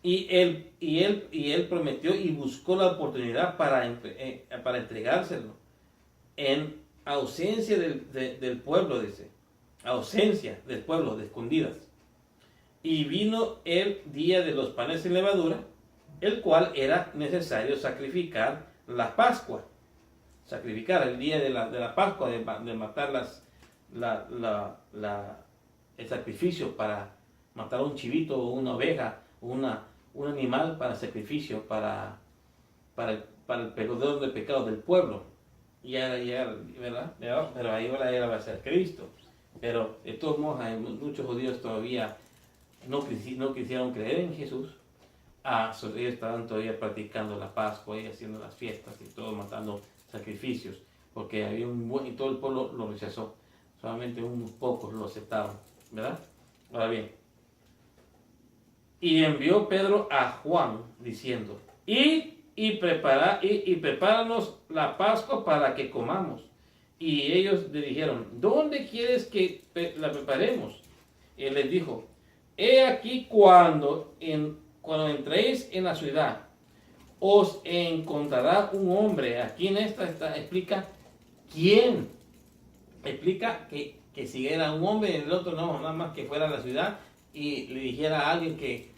Y él prometió y buscó la oportunidad para entregárselo. En ausencia del pueblo, dice. Ausencia del pueblo, de escondidas. Y vino el día de los panes sin levadura, el cual era necesario sacrificar la Pascua. Sacrificar el día de la Pascua, de matar el sacrificio para matar un chivito o una oveja, un animal para sacrificio, para el perdón del pecado del pueblo. ¿Verdad? Pero ahí ahora va a ser Cristo. Pero de todos modos, hay muchos judíos todavía no quisieron creer en Jesús. Ellos estaban todavía practicando la Pascua y haciendo las fiestas y todo, matando sacrificios, porque había y todo el pueblo lo rechazó. Solamente unos pocos lo aceptaron, ¿verdad? Ahora bien, y envió Pedro a Juan diciendo: prepáranos la Pascua para que comamos. Y ellos le dijeron: ¿dónde quieres que la preparemos? Y él les dijo: he aquí, cuando entréis en la ciudad, os encontrará un hombre. Aquí en esta explica quién. Explica que si era un hombre, en el otro no, nada más que fuera a la ciudad y le dijera a alguien que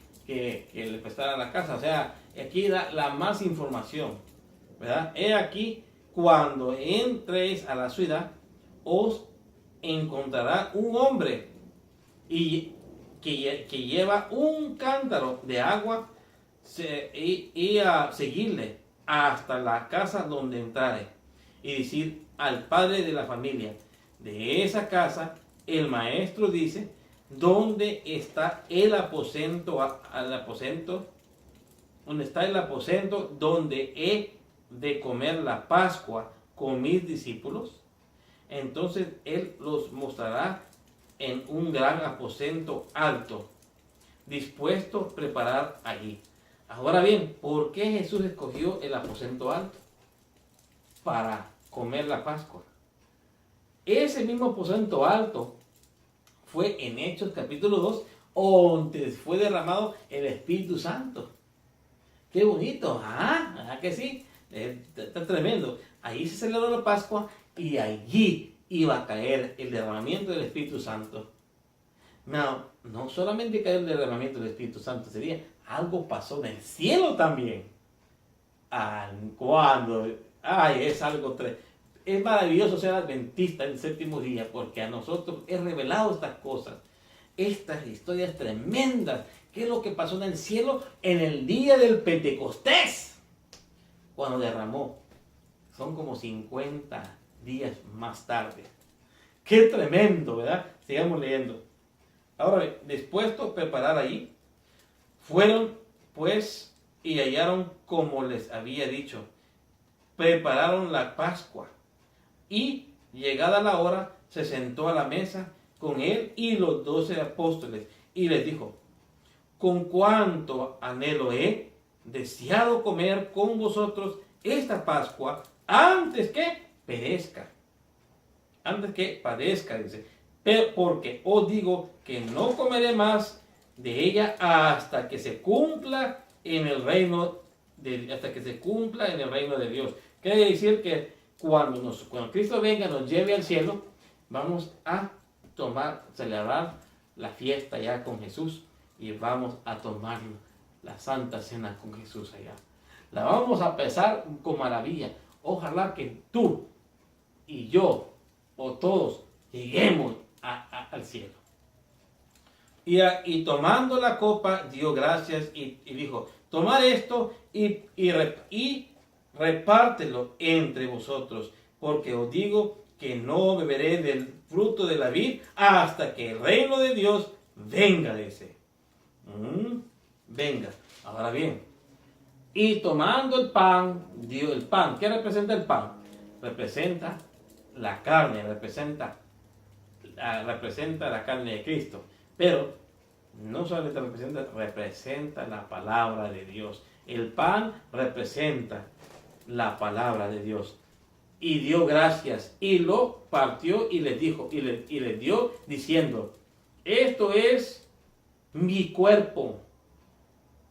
le prestara la casa. O sea, aquí da la más información, ¿verdad? He aquí, cuando entréis a la ciudad, os encontrará un hombre y que lleva un cántaro de agua y a seguirle hasta la casa donde entrare y decir al padre de la familia de esa casa: el maestro dice, ¿dónde está el aposento? ¿Dónde está el aposento donde he de comer la Pascua con mis discípulos? Entonces él los mostrará en un gran aposento alto, dispuesto a preparar allí. Ahora bien, ¿por qué Jesús escogió el aposento alto? Para comer la Pascua. Ese mismo aposento alto fue en Hechos capítulo 2, donde fue derramado el Espíritu Santo. ¡Qué bonito! ¿Verdad que sí? Está tremendo. Ahí se celebró la Pascua y allí iba a caer el derramamiento del Espíritu Santo. No solamente cayó el derramamiento del Espíritu Santo ese día, algo pasó en el cielo también. Es algo es maravilloso ser adventista el séptimo día, porque a nosotros es revelado estas cosas, estas historias tremendas. ¿Qué es lo que pasó en el cielo en el día del Pentecostés? cuando derramó. Son como 50 días más tarde. Qué tremendo, ¿verdad? Sigamos leyendo. Ahora, dispuestos a preparar ahí, fueron pues y hallaron como les había dicho. Prepararon la Pascua y llegada la hora se sentó a la mesa con él y los 12 apóstoles y les dijo: con cuánto anhelo he deseado comer con vosotros esta Pascua antes que perezca. Antes que padezca, dice. Porque os digo que no comeré más de ella hasta que se cumpla en el reino de Dios. Quiere decir que cuando Cristo venga, nos lleve al cielo, vamos a celebrar la fiesta ya con Jesús y vamos a tomar la Santa Cena con Jesús allá. La vamos a pasar con maravilla. Ojalá que tú y yo o todos lleguemos al cielo. Y tomando la copa, dio gracias y dijo: tomad esto y repártelo entre vosotros, porque os digo que no beberé del fruto de la vid hasta que el reino de Dios venga, dice. Venga. Ahora bien, y tomando el pan, dio el pan. ¿Qué representa el pan? Representa la carne, representa la carne de Cristo. Pero no solamente representa la palabra de Dios. El pan representa la palabra de Dios. Y dio gracias y lo partió y les dijo, y les dio diciendo: esto es mi cuerpo,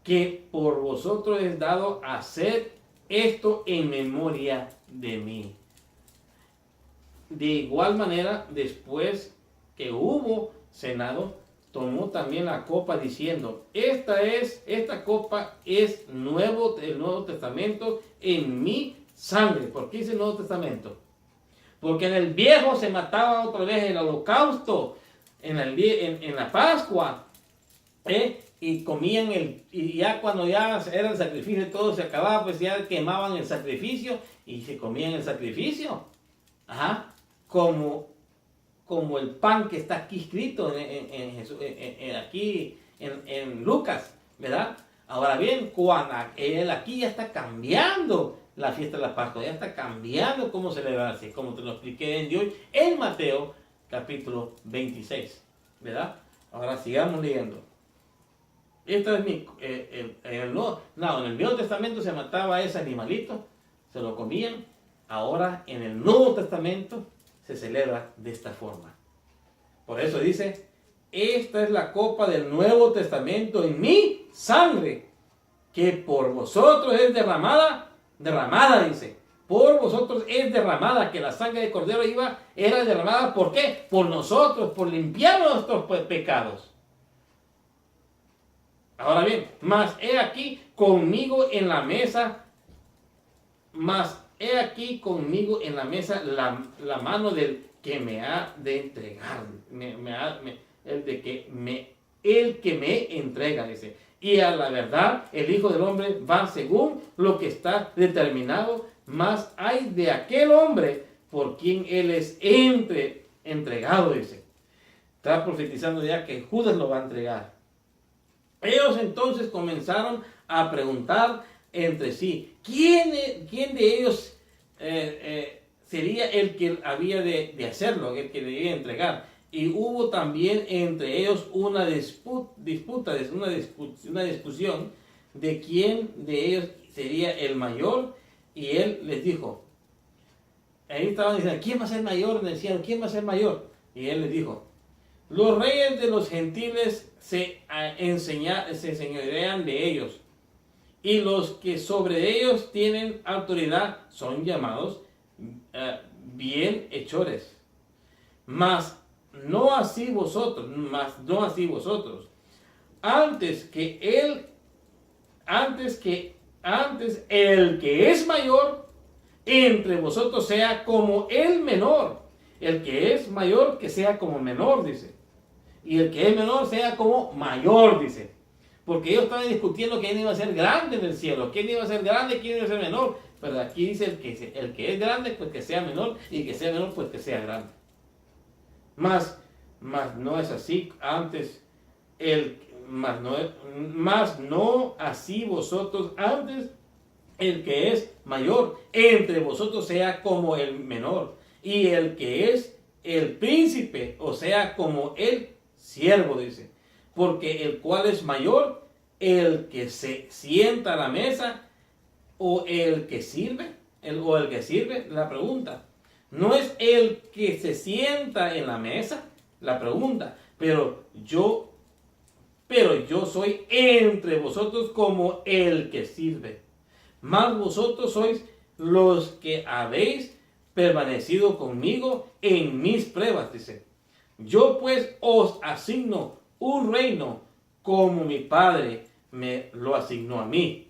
que por vosotros es dado, hacer esto en memoria de mí. De igual manera, después que hubo cenado, tomó también la copa diciendo: esta copa es el Nuevo Testamento en mi sangre. ¿Por qué dice el Nuevo Testamento? Porque en el viejo se mataba otra vez el holocausto, en la Pascua, y comían y ya cuando ya era el sacrificio y todo se acababa, pues ya quemaban el sacrificio y se comían el sacrificio. Como el pan que está aquí escrito en Lucas, ¿verdad? Ahora bien, cuando él aquí ya está cambiando la fiesta de la Pascua, ya está cambiando cómo celebrarse, como te lo expliqué en Mateo capítulo 26, ¿verdad? Ahora sigamos leyendo. Esto es en el Nuevo Testamento se mataba ese animalito, se lo comían. Ahora en el Nuevo Testamento se celebra de esta forma. Por eso dice: esta es la copa del Nuevo Testamento en mi sangre, que por vosotros es derramada, dice. Por vosotros es derramada, que la sangre de cordero era derramada. ¿Por qué? Por nosotros, por limpiar nuestros pecados. Ahora bien, mas he aquí conmigo en la mesa, la mano del que me ha de entregar, el que me entrega, dice. Y a la verdad, el Hijo del Hombre va según lo que está determinado, mas hay de aquel hombre por quien él es entregado, dice. Está profetizando ya que Judas lo va a entregar. Ellos entonces comenzaron a preguntar entre sí: ¿quién de ellos sería el que había de hacerlo, el que debía entregar? Y hubo también entre ellos una discusión de quién de ellos sería el mayor. Y él les dijo, ahí estaban diciendo: ¿quién va a ser mayor? Decían: ¿quién va a ser mayor? Y él les dijo: los reyes de los gentiles se enseñorean de ellos, y los que sobre ellos tienen autoridad son llamados bienhechores. Mas no así vosotros. Antes el que es mayor entre vosotros sea como el menor. El que es mayor que sea como menor, dice. Y el que es menor sea como mayor, dice. Porque ellos estaban discutiendo quién iba a ser grande en el cielo, quién iba a ser grande, quién iba a ser menor. Pero aquí dice el que es grande, pues que sea menor, y que sea menor, pues que sea grande. Mas no es así antes, mas no así vosotros antes, el que es mayor entre vosotros sea como el menor, y el que es el príncipe, o sea, como el siervo, dice. Porque el cual es mayor, el que se sienta a la mesa, o el que sirve, la pregunta. No es el que se sienta en la mesa, la pregunta, pero yo soy entre vosotros como el que sirve. Mas vosotros sois los que habéis permanecido conmigo en mis pruebas, dice. Yo pues os asigno un reino como mi Padre me lo asignó a mí,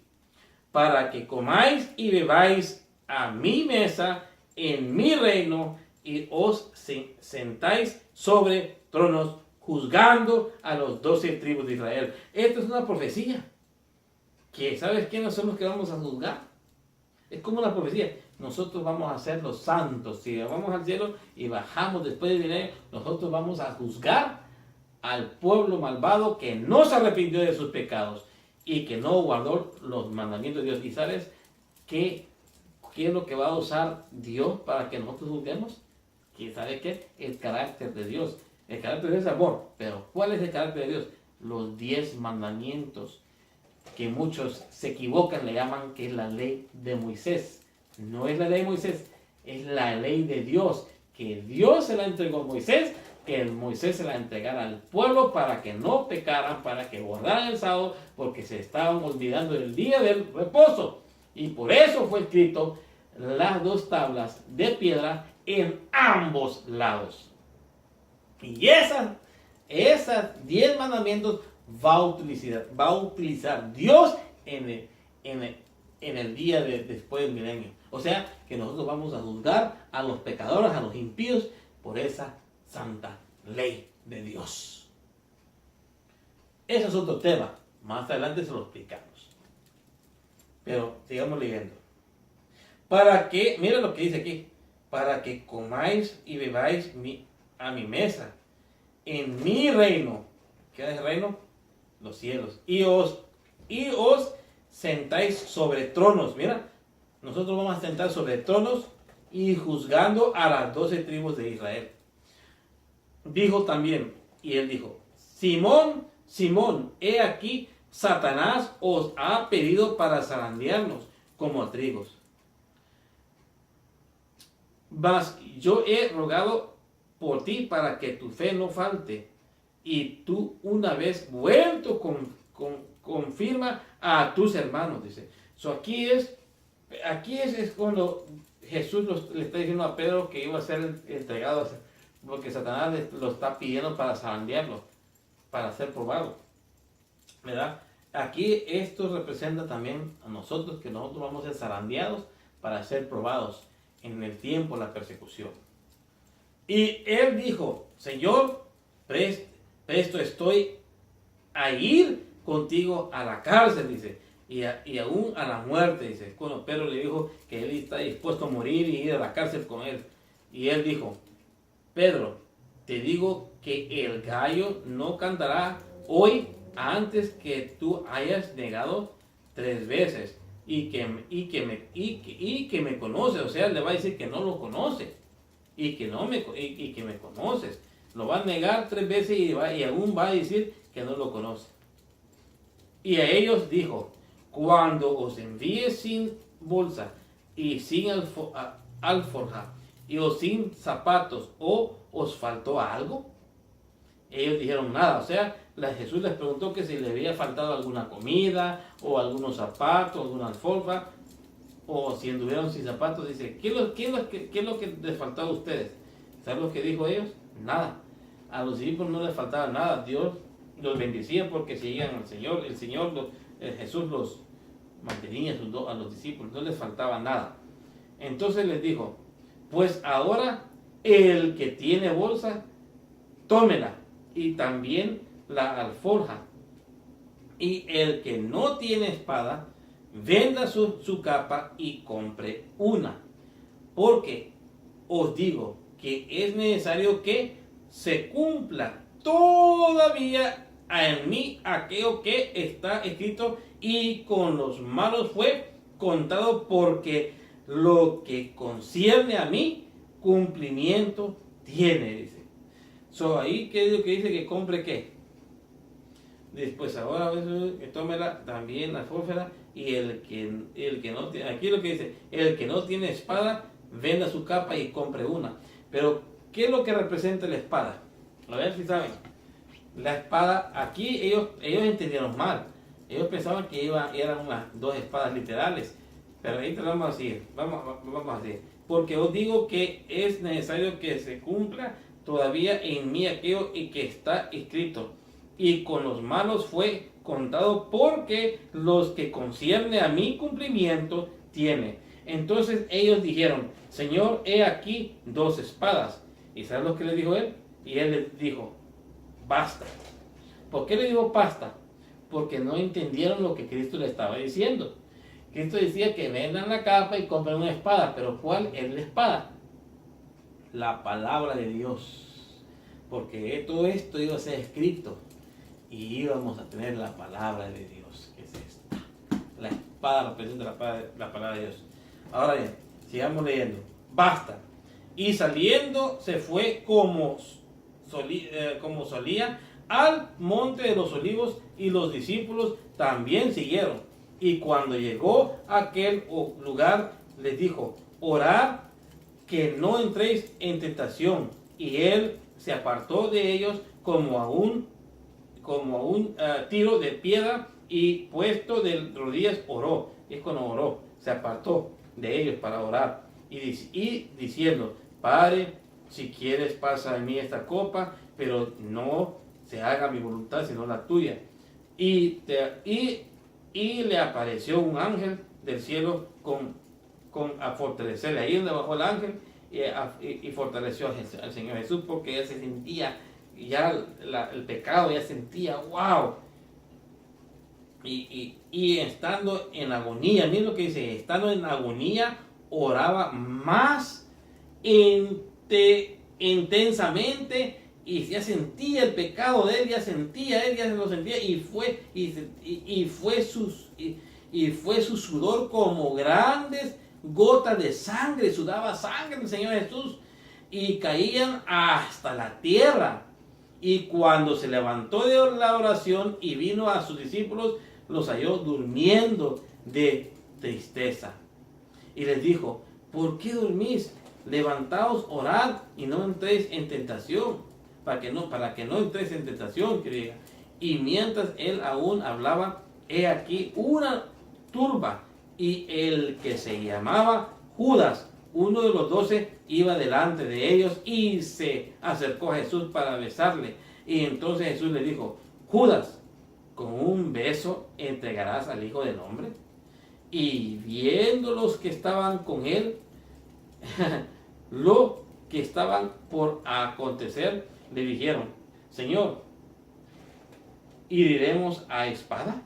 para que comáis y bebáis a mi mesa en mi reino y os sentáis sobre tronos juzgando a los 12 tribus de Israel. Esto es una profecía. Que ¿sabes quiénes son los que vamos a juzgar? Es como una profecía. Nosotros vamos a ser los santos. Si vamos al cielo y bajamos después del dinero, nosotros vamos a juzgar al pueblo malvado que no se arrepintió de sus pecados y que no guardó los mandamientos de Dios. ¿Y sabes qué es lo que va a usar Dios para que nosotros juzguemos? ¿Sabe qué? El carácter de Dios. El carácter de Dios es amor. Pero ¿cuál es el carácter de Dios? Los 10 mandamientos, que muchos se equivocan, le llaman que es la ley de Moisés. No es la ley de Moisés, es la ley de Dios, que Dios se la entregó a Moisés, que Moisés se la entregara al pueblo para que no pecaran, para que guardaran el sábado, porque se estaban olvidando del día del reposo. Y por eso fue escrito las 2 tablas de piedra en ambos lados. Y esas 10 mandamientos va a utilizar Dios en el día después del milenio. O sea, que nosotros vamos a juzgar a los pecadores, a los impíos, por esa santa ley de Dios. Ese es otro tema. Más adelante se lo explicamos. Pero sigamos leyendo. Para que, mira lo que dice aquí, para que comáis y bebáis a mi mesa, en mi reino. ¿Qué es el reino? Los cielos. Y os sentáis sobre tronos. Mira, nosotros vamos a sentar sobre tronos y juzgando a las 12 tribus de Israel. Dijo también, y él dijo, Simón, Simón, he aquí, Satanás os ha pedido para zarandearnos como a trigos. Mas yo he rogado por ti para que tu fe no falte, y tú una vez vuelto confirma a tus hermanos, dice. Aquí es cuando Jesús le está diciendo a Pedro que iba a ser entregado, porque Satanás lo está pidiendo para zarandearlo, para ser probado, ¿verdad? Aquí esto representa también a nosotros, que nosotros vamos a ser zarandeados para ser probados en el tiempo de la persecución. Y él dijo, Señor, presto estoy a ir contigo a la cárcel, dice, y aún a la muerte, dice. Cuando Pedro le dijo que él está dispuesto a morir y ir a la cárcel con él. Y él dijo, Pedro, te digo que el gallo no cantará hoy antes que tú hayas negado 3 veces y que me conoces. O sea, le va a decir que no lo conoce y que me conoces. Lo va a negar 3 veces y aún va a decir que no lo conoce. Y a ellos dijo, cuando os envíe sin bolsa y sin alforja o sin zapatos, ¿o os faltó algo? Ellos dijeron nada. O sea, Jesús les preguntó que si le había faltado alguna comida o algunos zapatos, alguna alforja, o si anduvieron sin zapatos. Dice, ¿qué es lo que les faltaba a ustedes? ¿Saben lo que dijo ellos? Nada. A los discípulos no les faltaba nada. Dios los bendecía porque seguían al Señor. Jesús los mantenía a los discípulos. No les faltaba nada. Entonces les dijo, pues ahora el que tiene bolsa, tómela, y también la alforja. Y el que no tiene espada, venda su capa y compre una. Porque os digo que es necesario que se cumpla todavía en mí aquello que está escrito, y con los malos fue contado, porque lo que concierne a mí cumplimiento tiene, dice. Ahí que es lo que dice, que compre qué. Después ahora que tómela también la fósfera, y el que no tiene, aquí lo que dice, el que no tiene espada, venda su capa y compre una. Pero ¿qué es lo que representa la espada? A ver si saben. La espada, aquí ellos entendieron mal. Ellos pensaban que eran unas dos espadas literales. Pero ahí te vamos a decir, vamos a decir. Porque os digo que es necesario que se cumpla todavía en mí aquello y que está escrito. Y con los malos fue contado, porque los que concierne a mi cumplimiento tiene. Entonces ellos dijeron: Señor, he aquí 2 espadas. ¿Y sabes lo que le dijo él? Y él les dijo: basta. ¿Por qué le dijo basta? Porque no entendieron lo que Cristo le estaba diciendo. Cristo decía que vendan la capa y compren una espada. Pero ¿cuál es la espada? La palabra de Dios. Porque todo esto iba a ser escrito y íbamos a tener la palabra de Dios. ¿Qué es esta? La espada representa la palabra de Dios. Ahora bien, sigamos leyendo. Basta. Y saliendo se fue como solía al monte de los olivos, y los discípulos también siguieron. Y cuando llegó a aquel lugar, les dijo: orad que no entréis en tentación. Y él se apartó de ellos como a un tiro de piedra, y puesto de rodillas oró. Es cuando oró, se apartó de ellos para orar, y diciendo: Padre, si quieres, pasa de mí esta copa, pero no se haga mi voluntad sino la tuya. Y le apareció un ángel del cielo a fortalecerle. Ahí donde bajó el ángel, y fortaleció al Señor Jesús, porque ya se sentía, el pecado ya sentía, wow. Y estando en agonía, miren lo que dice: estando en agonía, oraba más intensamente, y ya sentía el pecado de él, ya se lo sentía, y fue su sudor como grandes gotas de sangre. Sudaba sangre el Señor Jesús, y caían hasta la tierra. Y cuando se levantó de la oración y vino a sus discípulos, los halló durmiendo de tristeza. Y les dijo: ¿por qué dormís? Levantaos, orad, y no entréis en tentación. Para que no entréis en tentación, que diga. Y mientras él aún hablaba, he aquí una turba, y el que se llamaba Judas, uno de los 12, iba delante de ellos, y se acercó a Jesús para besarle. Y entonces Jesús le dijo: Judas, ¿con un beso entregarás al Hijo del Hombre? Y viendo los que estaban con él lo que estaban por acontecer, le dijeron: Señor, ¿iremos a espada?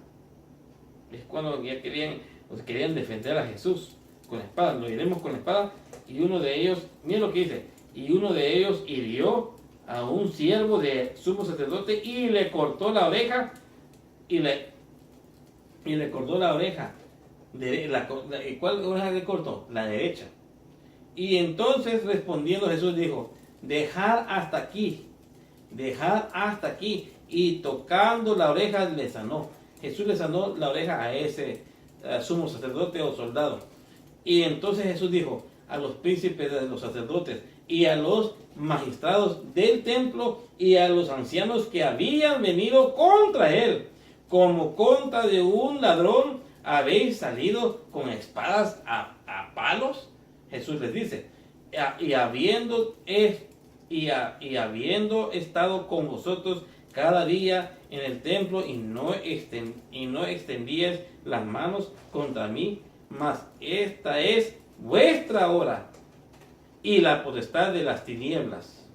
Es cuando ya querían defender a Jesús con la espada. Lo iremos con la espada. Y uno de ellos, miren lo que dice: y uno de ellos hirió a un siervo de sumo sacerdote, y le cortó la oreja, y le cortó la oreja. ¿Cuál oreja le cortó? La derecha. Y entonces, respondiendo, Jesús dijo: dejad hasta aquí. Y tocando la oreja, le sanó. Jesús le sanó la oreja a ese sumo sacerdote o soldado. Y entonces Jesús dijo a los príncipes de los sacerdotes, y a los magistrados del templo, y a los ancianos que habían venido contra él: como contra de un ladrón habéis salido con espadas a palos. Jesús les dice: y habiendo estado con vosotros cada día en el templo, y no extendíais las manos contra mí, mas esta es vuestra hora y la potestad de las tinieblas.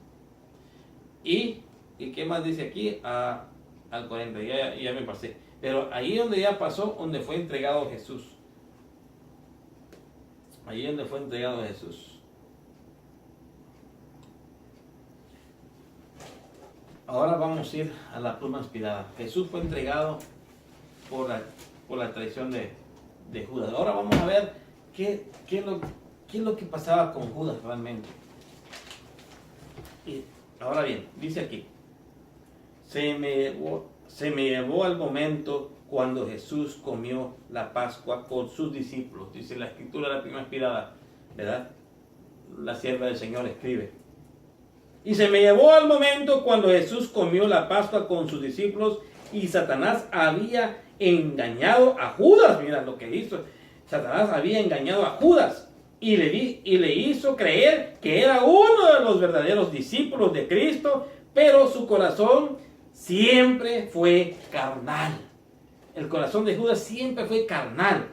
¿Y qué más dice aquí? Al 40, ya me pasé. Pero ahí donde ya pasó, donde fue entregado Jesús. Allí donde fue entregado Jesús. Ahora vamos a ir a la pluma inspirada. Jesús fue entregado por la traición de Judas. Ahora vamos a ver qué es lo que pasaba con Judas realmente. Y ahora bien, dice aquí, se me llevó al momento cuando Jesús comió la Pascua con sus discípulos. Dice la escritura de la pluma inspirada, ¿verdad? La sierva del Señor escribe. Y se me llevó al momento cuando Jesús comió la Pascua con sus discípulos y Satanás había engañado a Judas. Mira lo que hizo. Satanás había engañado a Judas y le hizo creer que era uno de los verdaderos discípulos de Cristo, pero su corazón siempre fue carnal. El corazón de Judas siempre fue carnal.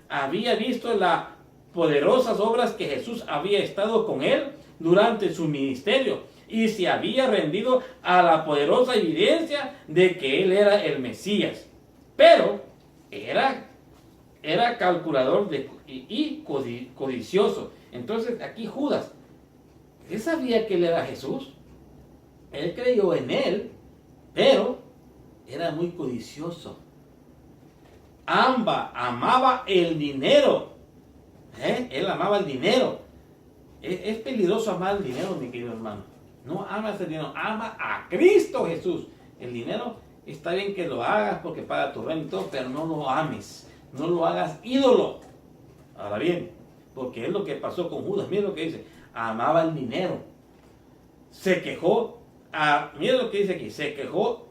Había visto las poderosas obras que Jesús había estado con él durante su ministerio y se había rendido a la poderosa evidencia de que él era el Mesías. Pero era calculador y codicioso. Entonces aquí Judas, él sabía que él era Jesús, él creyó en él, pero era muy codicioso. Amaba el dinero. Él amaba el dinero. Es peligroso amar el dinero, mi querido hermano. No amas el dinero, ama a Cristo Jesús. El dinero está bien que lo hagas porque paga tu renta y todo, pero no lo ames. No lo hagas ídolo. Ahora bien, porque es lo que pasó con Judas. Mira lo que dice. Amaba el dinero. Se quejó. Mira lo que dice aquí. Se quejó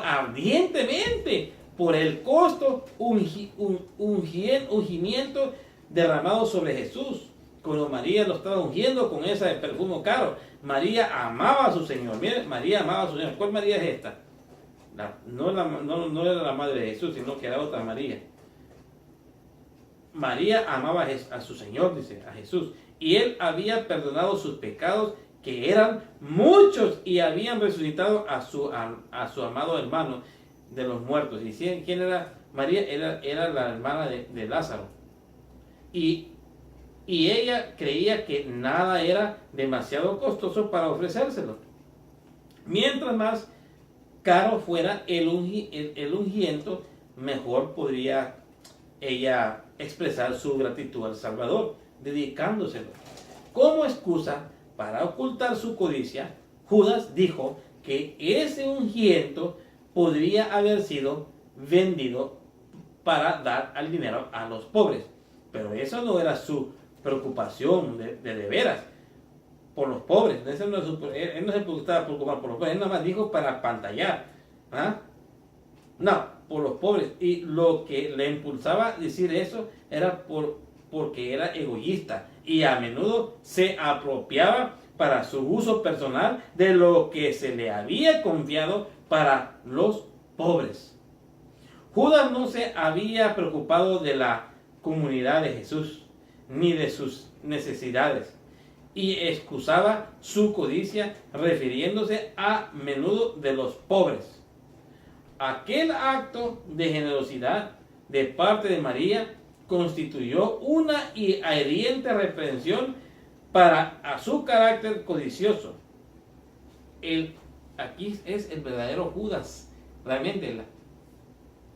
ardientemente por el costo ungimiento derramado sobre Jesús. Como María lo estaba ungiendo con ese perfume caro. María amaba a su Señor. Miren, María amaba a su Señor. ¿Cuál María es esta? No era la madre de Jesús, sino que era otra María. María amaba a su Señor, dice, a Jesús. Y él había perdonado sus pecados, que eran muchos, y habían resucitado a su amado hermano de los muertos. ¿Y quién era? María era la hermana de Lázaro. Y ella creía que nada era demasiado costoso para ofrecérselo. Mientras más caro fuera el ungüento, mejor podría ella expresar su gratitud al Salvador, dedicándoselo. Como excusa para ocultar su codicia, Judas dijo que ese ungüento podría haber sido vendido para dar el dinero a los pobres. Pero eso no era su preocupación de veras por los pobres. Él no se estaba preocupado por los pobres. Él nada más dijo para pantallar. No, por los pobres. Y lo que le impulsaba a decir eso era porque era egoísta y a menudo se apropiaba para su uso personal de lo que se le había confiado para los pobres. Judas no se había preocupado de la comunidad de Jesús ni de sus necesidades y excusaba su codicia refiriéndose a menudo de los pobres. Aquel acto de generosidad de parte de María constituyó una hiriente reprensión para su carácter codicioso. Aquí es el verdadero Judas. Realmente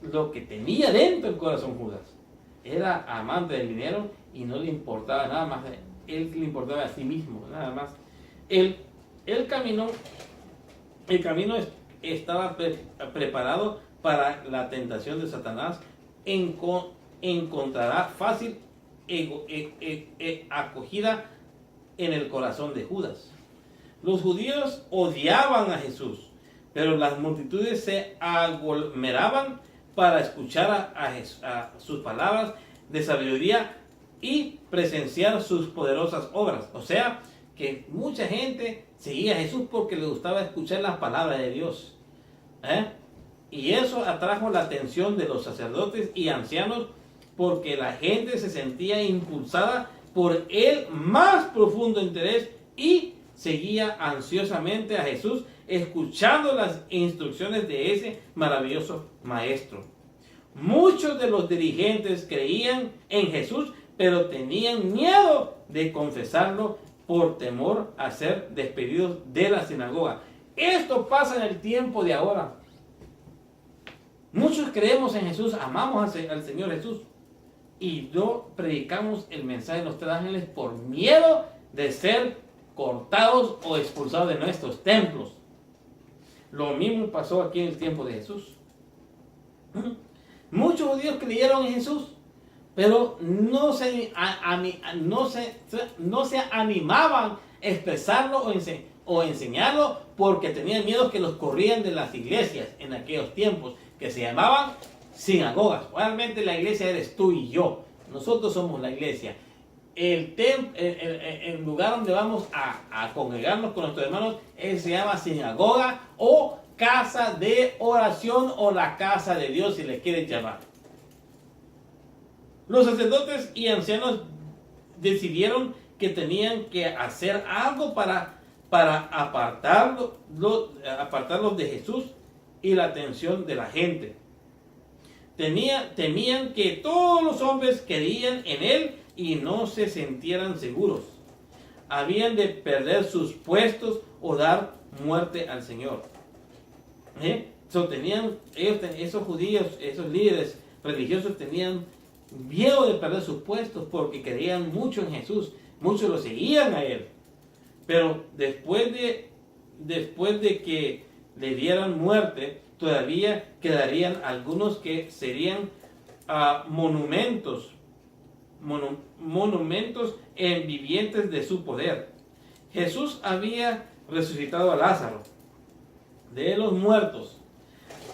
lo que tenía dentro del corazón Judas era amante del dinero y no le importaba nada más. Él le importaba a sí mismo, nada más. El camino estaba preparado para la tentación de Satanás. Encontrará fácil acogida en el corazón de Judas. Los judíos odiaban a Jesús, pero las multitudes se aglomeraban para escuchar a sus palabras de sabiduría y presenciar sus poderosas obras. O sea, que mucha gente seguía a Jesús porque le gustaba escuchar las palabras de Dios. Y eso atrajo la atención de los sacerdotes y ancianos, porque la gente se sentía impulsada por el más profundo interés y seguía ansiosamente a Jesús, escuchando las instrucciones de ese maravilloso maestro. Muchos de los dirigentes creían en Jesús, pero tenían miedo de confesarlo por temor a ser despedidos de la sinagoga. Esto pasa en el tiempo de ahora. Muchos creemos en Jesús, amamos al Señor Jesús y no predicamos el mensaje de los tres ángeles por miedo de ser cortados o expulsados de nuestros templos. Lo mismo pasó aquí en el tiempo de Jesús. Muchos judíos creyeron en Jesús, pero no se animaban a expresarlo o enseñarlo porque tenían miedo que los corrían de las iglesias en aquellos tiempos, que se llamaban sinagogas. Realmente la iglesia eres tú y yo. Nosotros somos la iglesia. El lugar donde vamos a congregarnos con nuestros hermanos se llama sinagoga o casa de oración o la casa de Dios, si le quieren llamar. Los sacerdotes y ancianos decidieron que tenían que hacer algo para apartarlos de Jesús y la atención de la gente. Temían que todos los hombres creían en él y no se sintieran seguros. Habían de perder sus puestos o dar muerte al Señor. Esos judíos, esos líderes religiosos tenían miedo de perder sus puestos porque creían mucho en Jesús. Muchos lo seguían a él. Pero después de que le dieran muerte, todavía quedarían algunos que serían monumentos en vivientes de su poder. Jesús había resucitado a Lázaro de los muertos.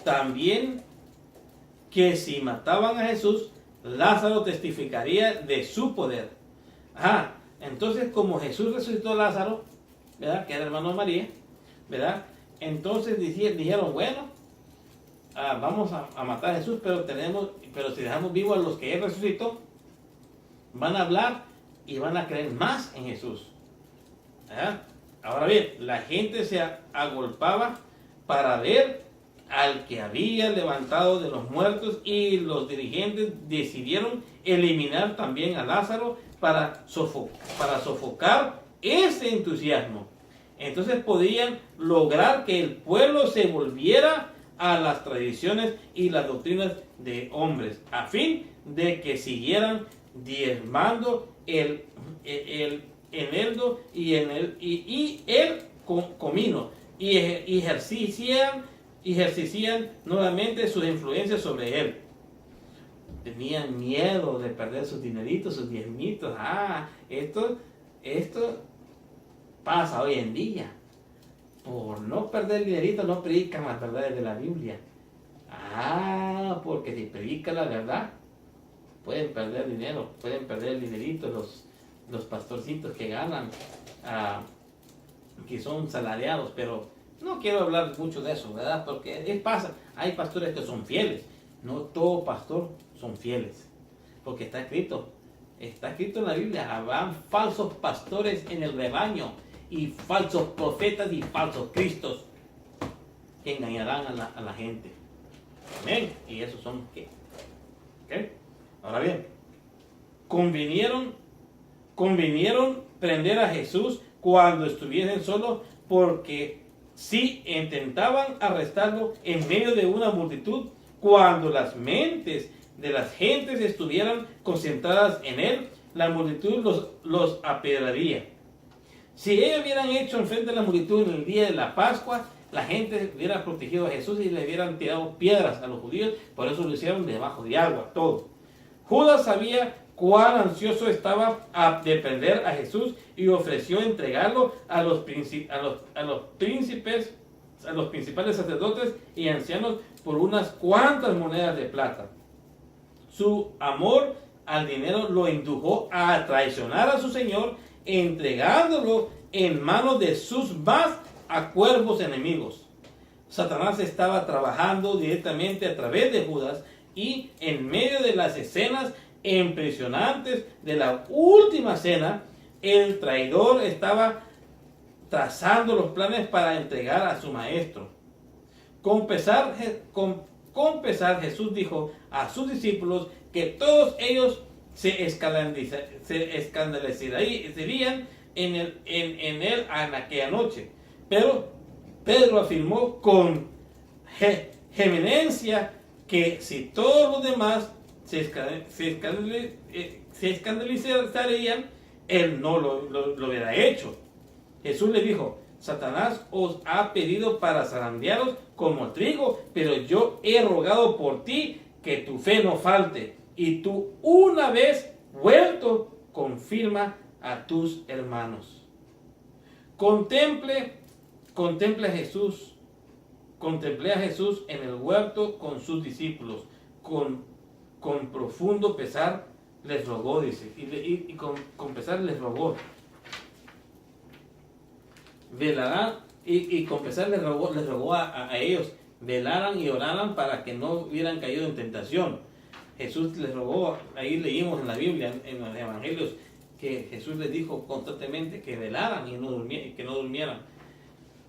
También que si mataban a Jesús, Lázaro testificaría de su poder. Entonces como Jesús resucitó a Lázaro, ¿verdad?, que era hermano de María, ¿verdad?, entonces dijeron, bueno, vamos a matar a Jesús, pero si dejamos vivos a los que él resucitó, van a hablar y van a creer más en Jesús. Ahora bien, la gente se agolpaba para ver al que había levantado de los muertos y los dirigentes decidieron eliminar también a Lázaro para sofocar ese entusiasmo. Entonces podían lograr que el pueblo se volviera a las tradiciones y las doctrinas de hombres, a fin de que siguieran diezmando el eneldo y el comino, y ejercían nuevamente sus influencias sobre él. Tenían miedo de perder sus dineritos, sus diezmitos. Esto pasa hoy en día. Por no perder dinerito no predican las verdades de la Biblia. Porque si predican la verdad, pueden perder dinero, pueden perder dinerito los pastorcitos que ganan, que son salariados, pero no quiero hablar mucho de eso, ¿verdad? Porque hay pastores que son fieles. No todo pastor son fieles, porque está escrito en la Biblia, habrán falsos pastores en el rebaño y falsos profetas y falsos cristos que engañarán a la gente. Amén. Y esos son ¿qué? Ahora bien, convinieron prender a Jesús cuando estuviesen solos, porque si intentaban arrestarlo en medio de una multitud, cuando las mentes de las gentes estuvieran concentradas en él, la multitud los apedrearía. Si ellos hubieran hecho enfrente de la multitud en el día de la Pascua, la gente hubiera protegido a Jesús y le hubieran tirado piedras a los judíos. Por eso lo hicieron debajo de agua, todo. Judas sabía cuán ansioso estaba de prender a Jesús y ofreció entregarlo a los principales sacerdotes y ancianos por unas cuantas monedas de plata. Su amor al dinero lo indujo a traicionar a su Señor, entregándolo en manos de sus más acuerdos enemigos. Satanás estaba trabajando directamente a través de Judas, y en medio de las escenas impresionantes de la última cena, el traidor estaba trazando los planes para entregar a su maestro. con pesar, Jesús dijo a sus discípulos que todos ellos se escandalizarían en él en aquella noche. Pero Pedro afirmó con vehemencia que si todos los demás se escandalizarían, él no lo hubiera hecho. Jesús le dijo: Satanás os ha pedido para zarandearos como trigo, pero yo he rogado por ti que tu fe no falte, y tú, una vez vuelto, confirma a tus hermanos. Contemplé a Jesús en el huerto con sus discípulos. Con profundo pesar les rogó, dice, y con pesar les rogó. Velarán, y con pesar les rogó a ellos, velaran y oraran para que no hubieran caído en tentación. Jesús les rogó, ahí leímos en la Biblia, en los evangelios, que Jesús les dijo constantemente que velaran y que no durmieran.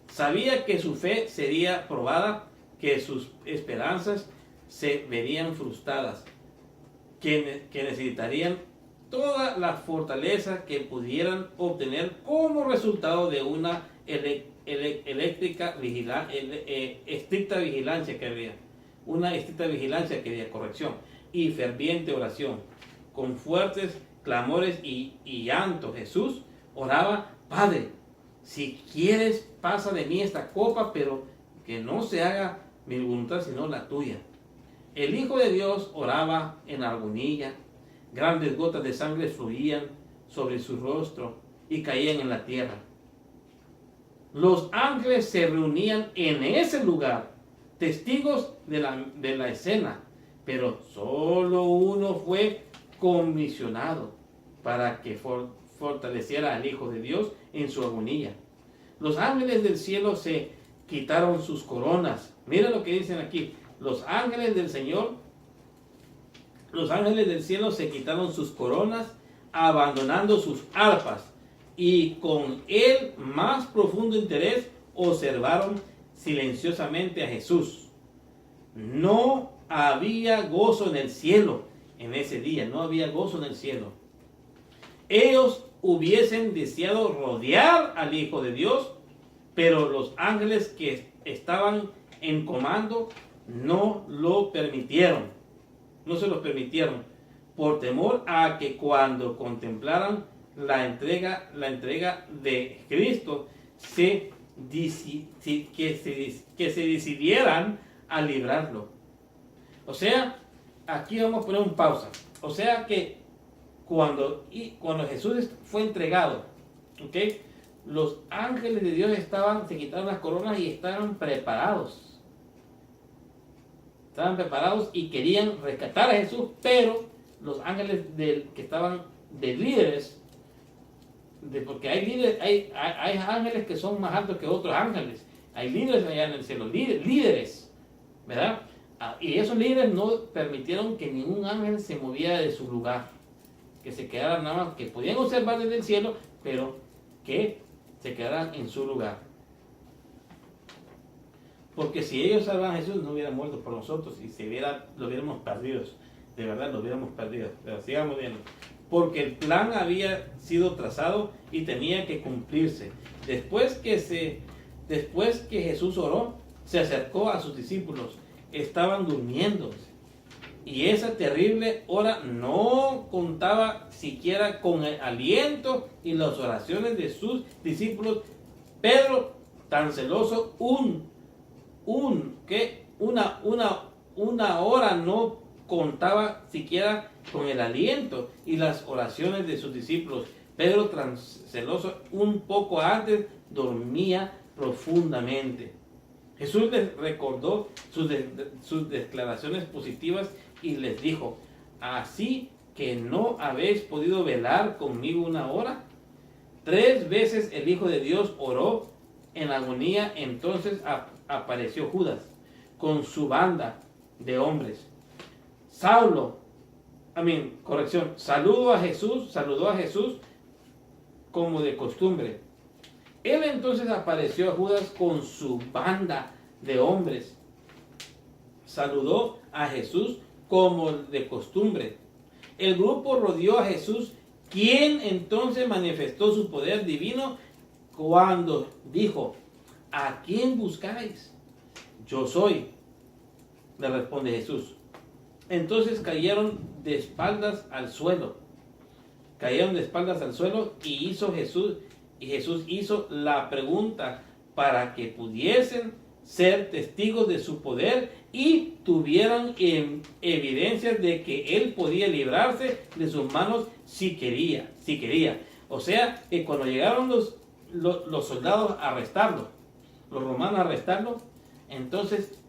Sabía que su fe sería probada, que sus esperanzas se verían frustradas, que necesitarían toda la fortaleza que pudieran obtener como resultado de una estricta vigilancia que había, corrección, y ferviente oración, con fuertes clamores y llanto. Jesús oraba: Padre, si quieres, pasa de mí esta copa, pero que no se haga mi voluntad sino la tuya. El Hijo de Dios oraba en agonía. Grandes gotas de sangre fluían sobre su rostro y caían en la tierra. Los ángeles se reunían en ese lugar, testigos de la escena, pero solo uno fue comisionado para que fortaleciera al Hijo de Dios en su agonía. Los ángeles del cielo se quitaron sus coronas. Mira lo que dicen aquí. Los ángeles del cielo se quitaron sus coronas, abandonando sus arpas, y con el más profundo interés observaron silenciosamente a Jesús. No había gozo en el cielo en ese día, no había gozo en el cielo. Ellos hubiesen deseado rodear al Hijo de Dios, pero los ángeles que estaban en comando no lo permitieron. No se los permitieron, por temor a que cuando contemplaran la entrega de Cristo, que se decidieran a librarlo. O sea, aquí vamos a poner un pausa. O sea que cuando Jesús fue entregado, ¿ok?, los ángeles de Dios se quitaron las coronas y estaban preparados. Estaban preparados y querían rescatar a Jesús, pero los ángeles que estaban de líderes, porque hay ángeles que son más altos que otros ángeles. Hay líderes allá en el cielo, líderes, ¿verdad? Y esos líderes no permitieron que ningún ángel se moviera de su lugar, que se quedaran nada más, que podían observar desde el cielo, pero que se quedaran en su lugar. Porque si ellos salvan a Jesús, no hubieran muerto por nosotros y lo hubiéramos perdido. De verdad, lo hubiéramos perdido. Pero sigamos viendo. Porque el plan había sido trazado y tenía que cumplirse. Después que Jesús oró, se acercó a sus discípulos. Estaban durmiendo. Y esa terrible hora no contaba siquiera con el aliento y las oraciones de sus discípulos. Pedro, tan celoso, una hora no contaba siquiera con el aliento y las oraciones de sus discípulos. Pedro, tan celoso, un poco antes dormía profundamente. Jesús les recordó sus declaraciones positivas y les dijo: ¿así que no habéis podido velar conmigo una hora? 3 veces el Hijo de Dios oró en agonía. Entonces apareció Judas con su banda de hombres. Saludó a Jesús como de costumbre. Él entonces apareció a Judas con su banda de hombres. saludó a Jesús como de costumbre. El grupo rodeó a Jesús, quien entonces manifestó su poder divino cuando dijo: ¿a quién buscáis? Yo soy, le responde Jesús. Entonces cayeron de espaldas al suelo. Cayeron de espaldas al suelo y Jesús hizo la pregunta para que pudiesen ser testigos de su poder y tuvieran evidencias de que él podía librarse de sus manos si quería. O sea, que cuando llegaron los soldados a arrestarlo, los romanos a arrestarlo, entonces,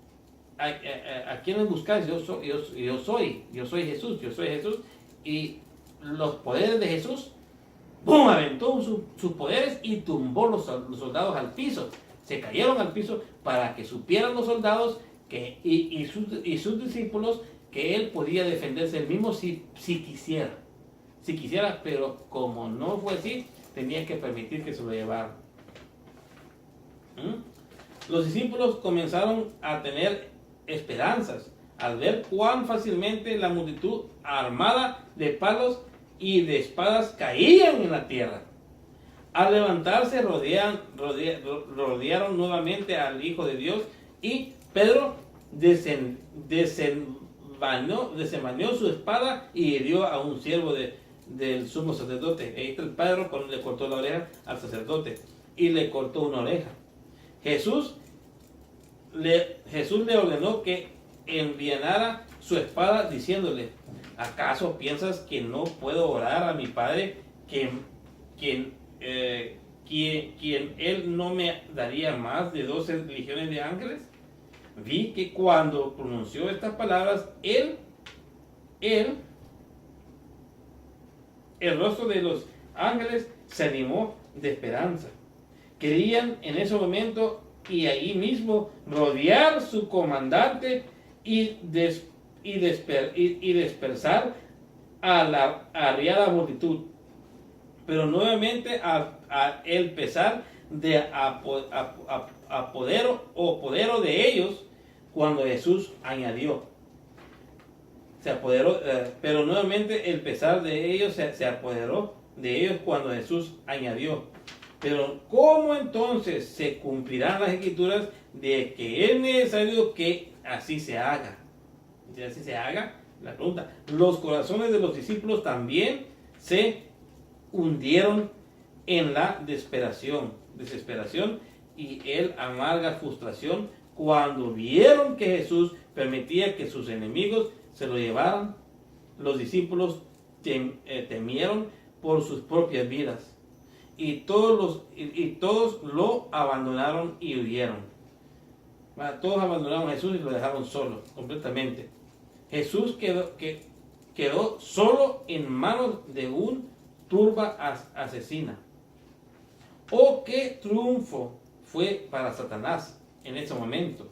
¿a quiénes buscáis? Yo soy Jesús. Y los poderes de Jesús, ¡pum!, aventó sus poderes y tumbó los soldados al piso. Se cayeron al piso para que supieran los soldados y sus discípulos que él podía defenderse él mismo si quisiera. Si quisiera, pero como no fue así, tenía que permitir que se lo llevaran. Los discípulos comenzaron a tener esperanzas al ver cuán fácilmente la multitud armada de palos y de espadas caían en la tierra. Al levantarse rodearon nuevamente al Hijo de Dios y Pedro desenvainó su espada y hirió a un siervo del sumo sacerdote. Ahí está el Pedro cuando le cortó la oreja al sacerdote y le cortó una oreja. Jesús le ordenó que enviara su espada diciéndole: ¿acaso piensas que no puedo orar a mi Padre quien él no me daría más de 12 legiones de ángeles? Vi que cuando pronunció estas palabras, el rostro de los ángeles se animó de esperanza. Querían en ese momento y ahí mismo rodear su comandante y dispersar a la arriada multitud. Pero nuevamente el pesar de apodero de ellos cuando Jesús añadió. Pero nuevamente el pesar de ellos se apoderó de ellos cuando Jesús añadió: pero ¿cómo entonces se cumplirán las escrituras de que es necesario que así se haga? Si así se haga, la pregunta. Los corazones de los discípulos también se hundieron en la desesperación y el amarga frustración cuando vieron que Jesús permitía que sus enemigos se lo llevaran. Los discípulos temieron por sus propias vidas. Y todos lo abandonaron y huyeron. Todos abandonaron a Jesús y lo dejaron solo, completamente. Jesús quedó solo en manos de un turba asesina. Oh, qué triunfo fue para Satanás en ese momento.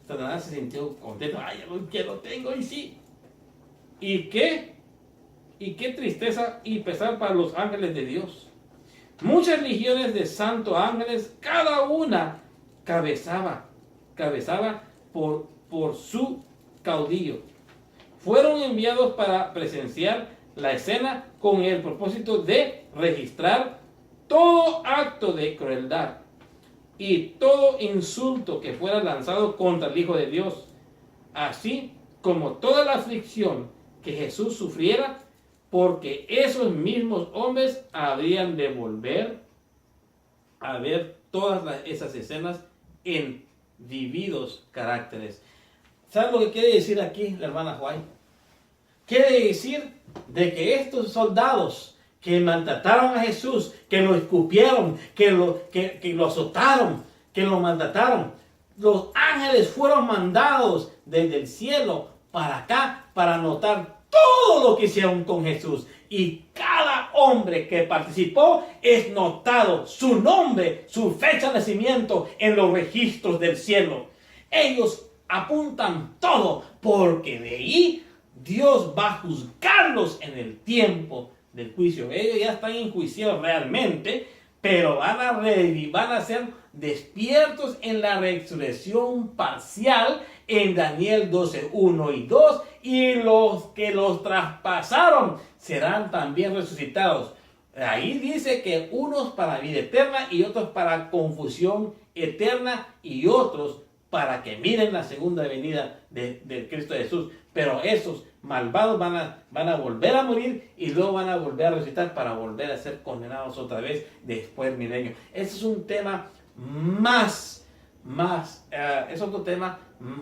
Satanás se sintió contento. ¡Ay, ya lo tengo! Y sí. ¿Y qué tristeza y pesar para los ángeles de Dios! Muchas legiones de santos ángeles, cada una cabezaba por su caudillo. Fueron enviados para presenciar la escena con el propósito de registrar todo acto de crueldad y todo insulto que fuera lanzado contra el Hijo de Dios, así como toda la aflicción que Jesús sufriera, porque esos mismos hombres habrían de volver a ver todas esas escenas en vividos caracteres. ¿Saben lo que quiere decir aquí la hermana White? Quiere decir de que estos soldados que maltrataron a Jesús, que lo escupieron, que lo azotaron, que lo maltrataron, los ángeles fueron mandados desde el cielo para acá para notar todo lo que hicieron con Jesús. Y cada hombre que participó es notado su nombre, su fecha de nacimiento en los registros del cielo. Ellos apuntan todo porque de ahí Dios va a juzgarlos en el tiempo del juicio. Ellos ya están enjuiciados realmente, pero van a ser despiertos en la resurrección parcial en Daniel 12, 1 y 2, y los que los traspasaron serán también resucitados. Ahí dice que unos para vida eterna y otros para confusión eterna y otros para que miren la segunda venida de Cristo Jesús. Pero esos malvados van a volver a morir y luego van a volver a resucitar para volver a ser condenados otra vez después del milenio. Ese es un tema es otro tema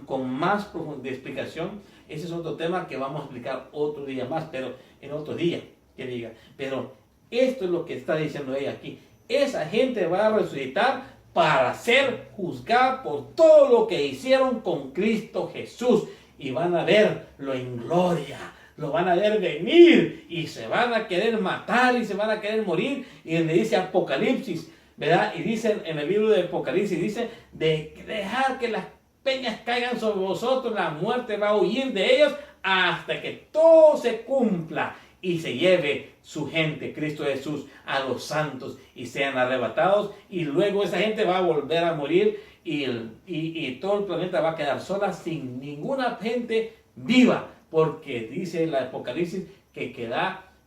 con más profunda explicación. Ese es otro tema que vamos a explicar otro día más, pero en otro día que diga. Pero esto es lo que está diciendo ella aquí. Esa gente va a resucitar para ser juzgada por todo lo que hicieron con Cristo Jesús. Y van a verlo en gloria. Lo van a ver venir. Y se van a querer matar y se van a querer morir. Y le dice Apocalipsis, ¿verdad? Y dice en el libro de Apocalipsis, dice, de dejar que las peñas caigan sobre vosotros, la muerte va a huir de ellos hasta que todo se cumpla y se lleve su gente, Cristo Jesús, a los santos y sean arrebatados. Y luego esa gente va a volver a morir y todo el planeta va a quedar sola sin ninguna gente viva. Porque dice el Apocalipsis que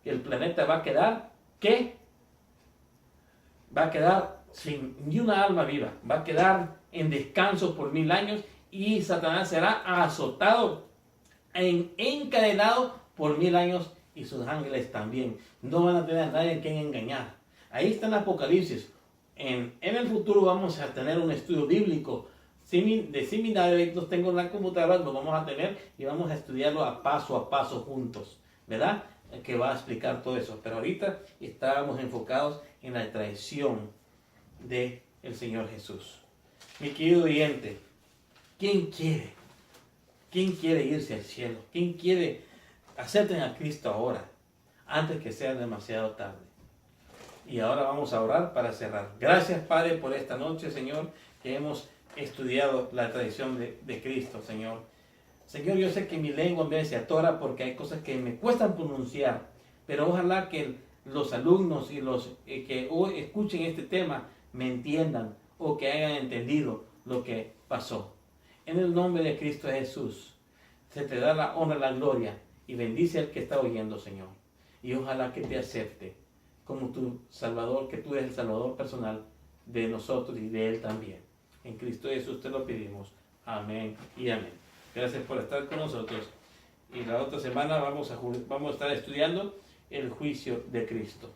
el planeta va a quedar, ¿qué? Va a quedar sin ni una alma viva. Va a quedar en descanso por 1000 años y Satanás será azotado, encadenado por 1000 años y sus ángeles también. No van a tener a nadie a quien engañar. Ahí está en Apocalipsis. En el futuro vamos a tener un estudio bíblico de similares. Los tengo en la computadora, lo vamos a tener y vamos a estudiarlo a paso juntos, ¿verdad? Que va a explicar todo eso. Pero ahorita estábamos enfocados en la traición del Señor Jesús. Mi querido oyente, ¿quién quiere irse al cielo? ¿Quién quiere acepten a Cristo ahora, antes que sea demasiado tarde? Y ahora vamos a orar para cerrar. Gracias, Padre, por esta noche, Señor, que hemos estudiado la tradición de Cristo, Señor. Señor, yo sé que mi lengua en vez se atora porque hay cosas que me cuestan pronunciar, pero ojalá que los alumnos y los que hoy escuchen este tema me entiendan o que hayan entendido lo que pasó. En el nombre de Cristo Jesús, se te da la honra y la gloria y bendice al que está oyendo, Señor. Y ojalá que te acepte como tu Salvador, que tú eres el Salvador personal de nosotros y de Él también. En Cristo Jesús te lo pedimos. Amén y amén. Gracias por estar con nosotros. Y la otra semana vamos a estar estudiando el juicio de Cristo.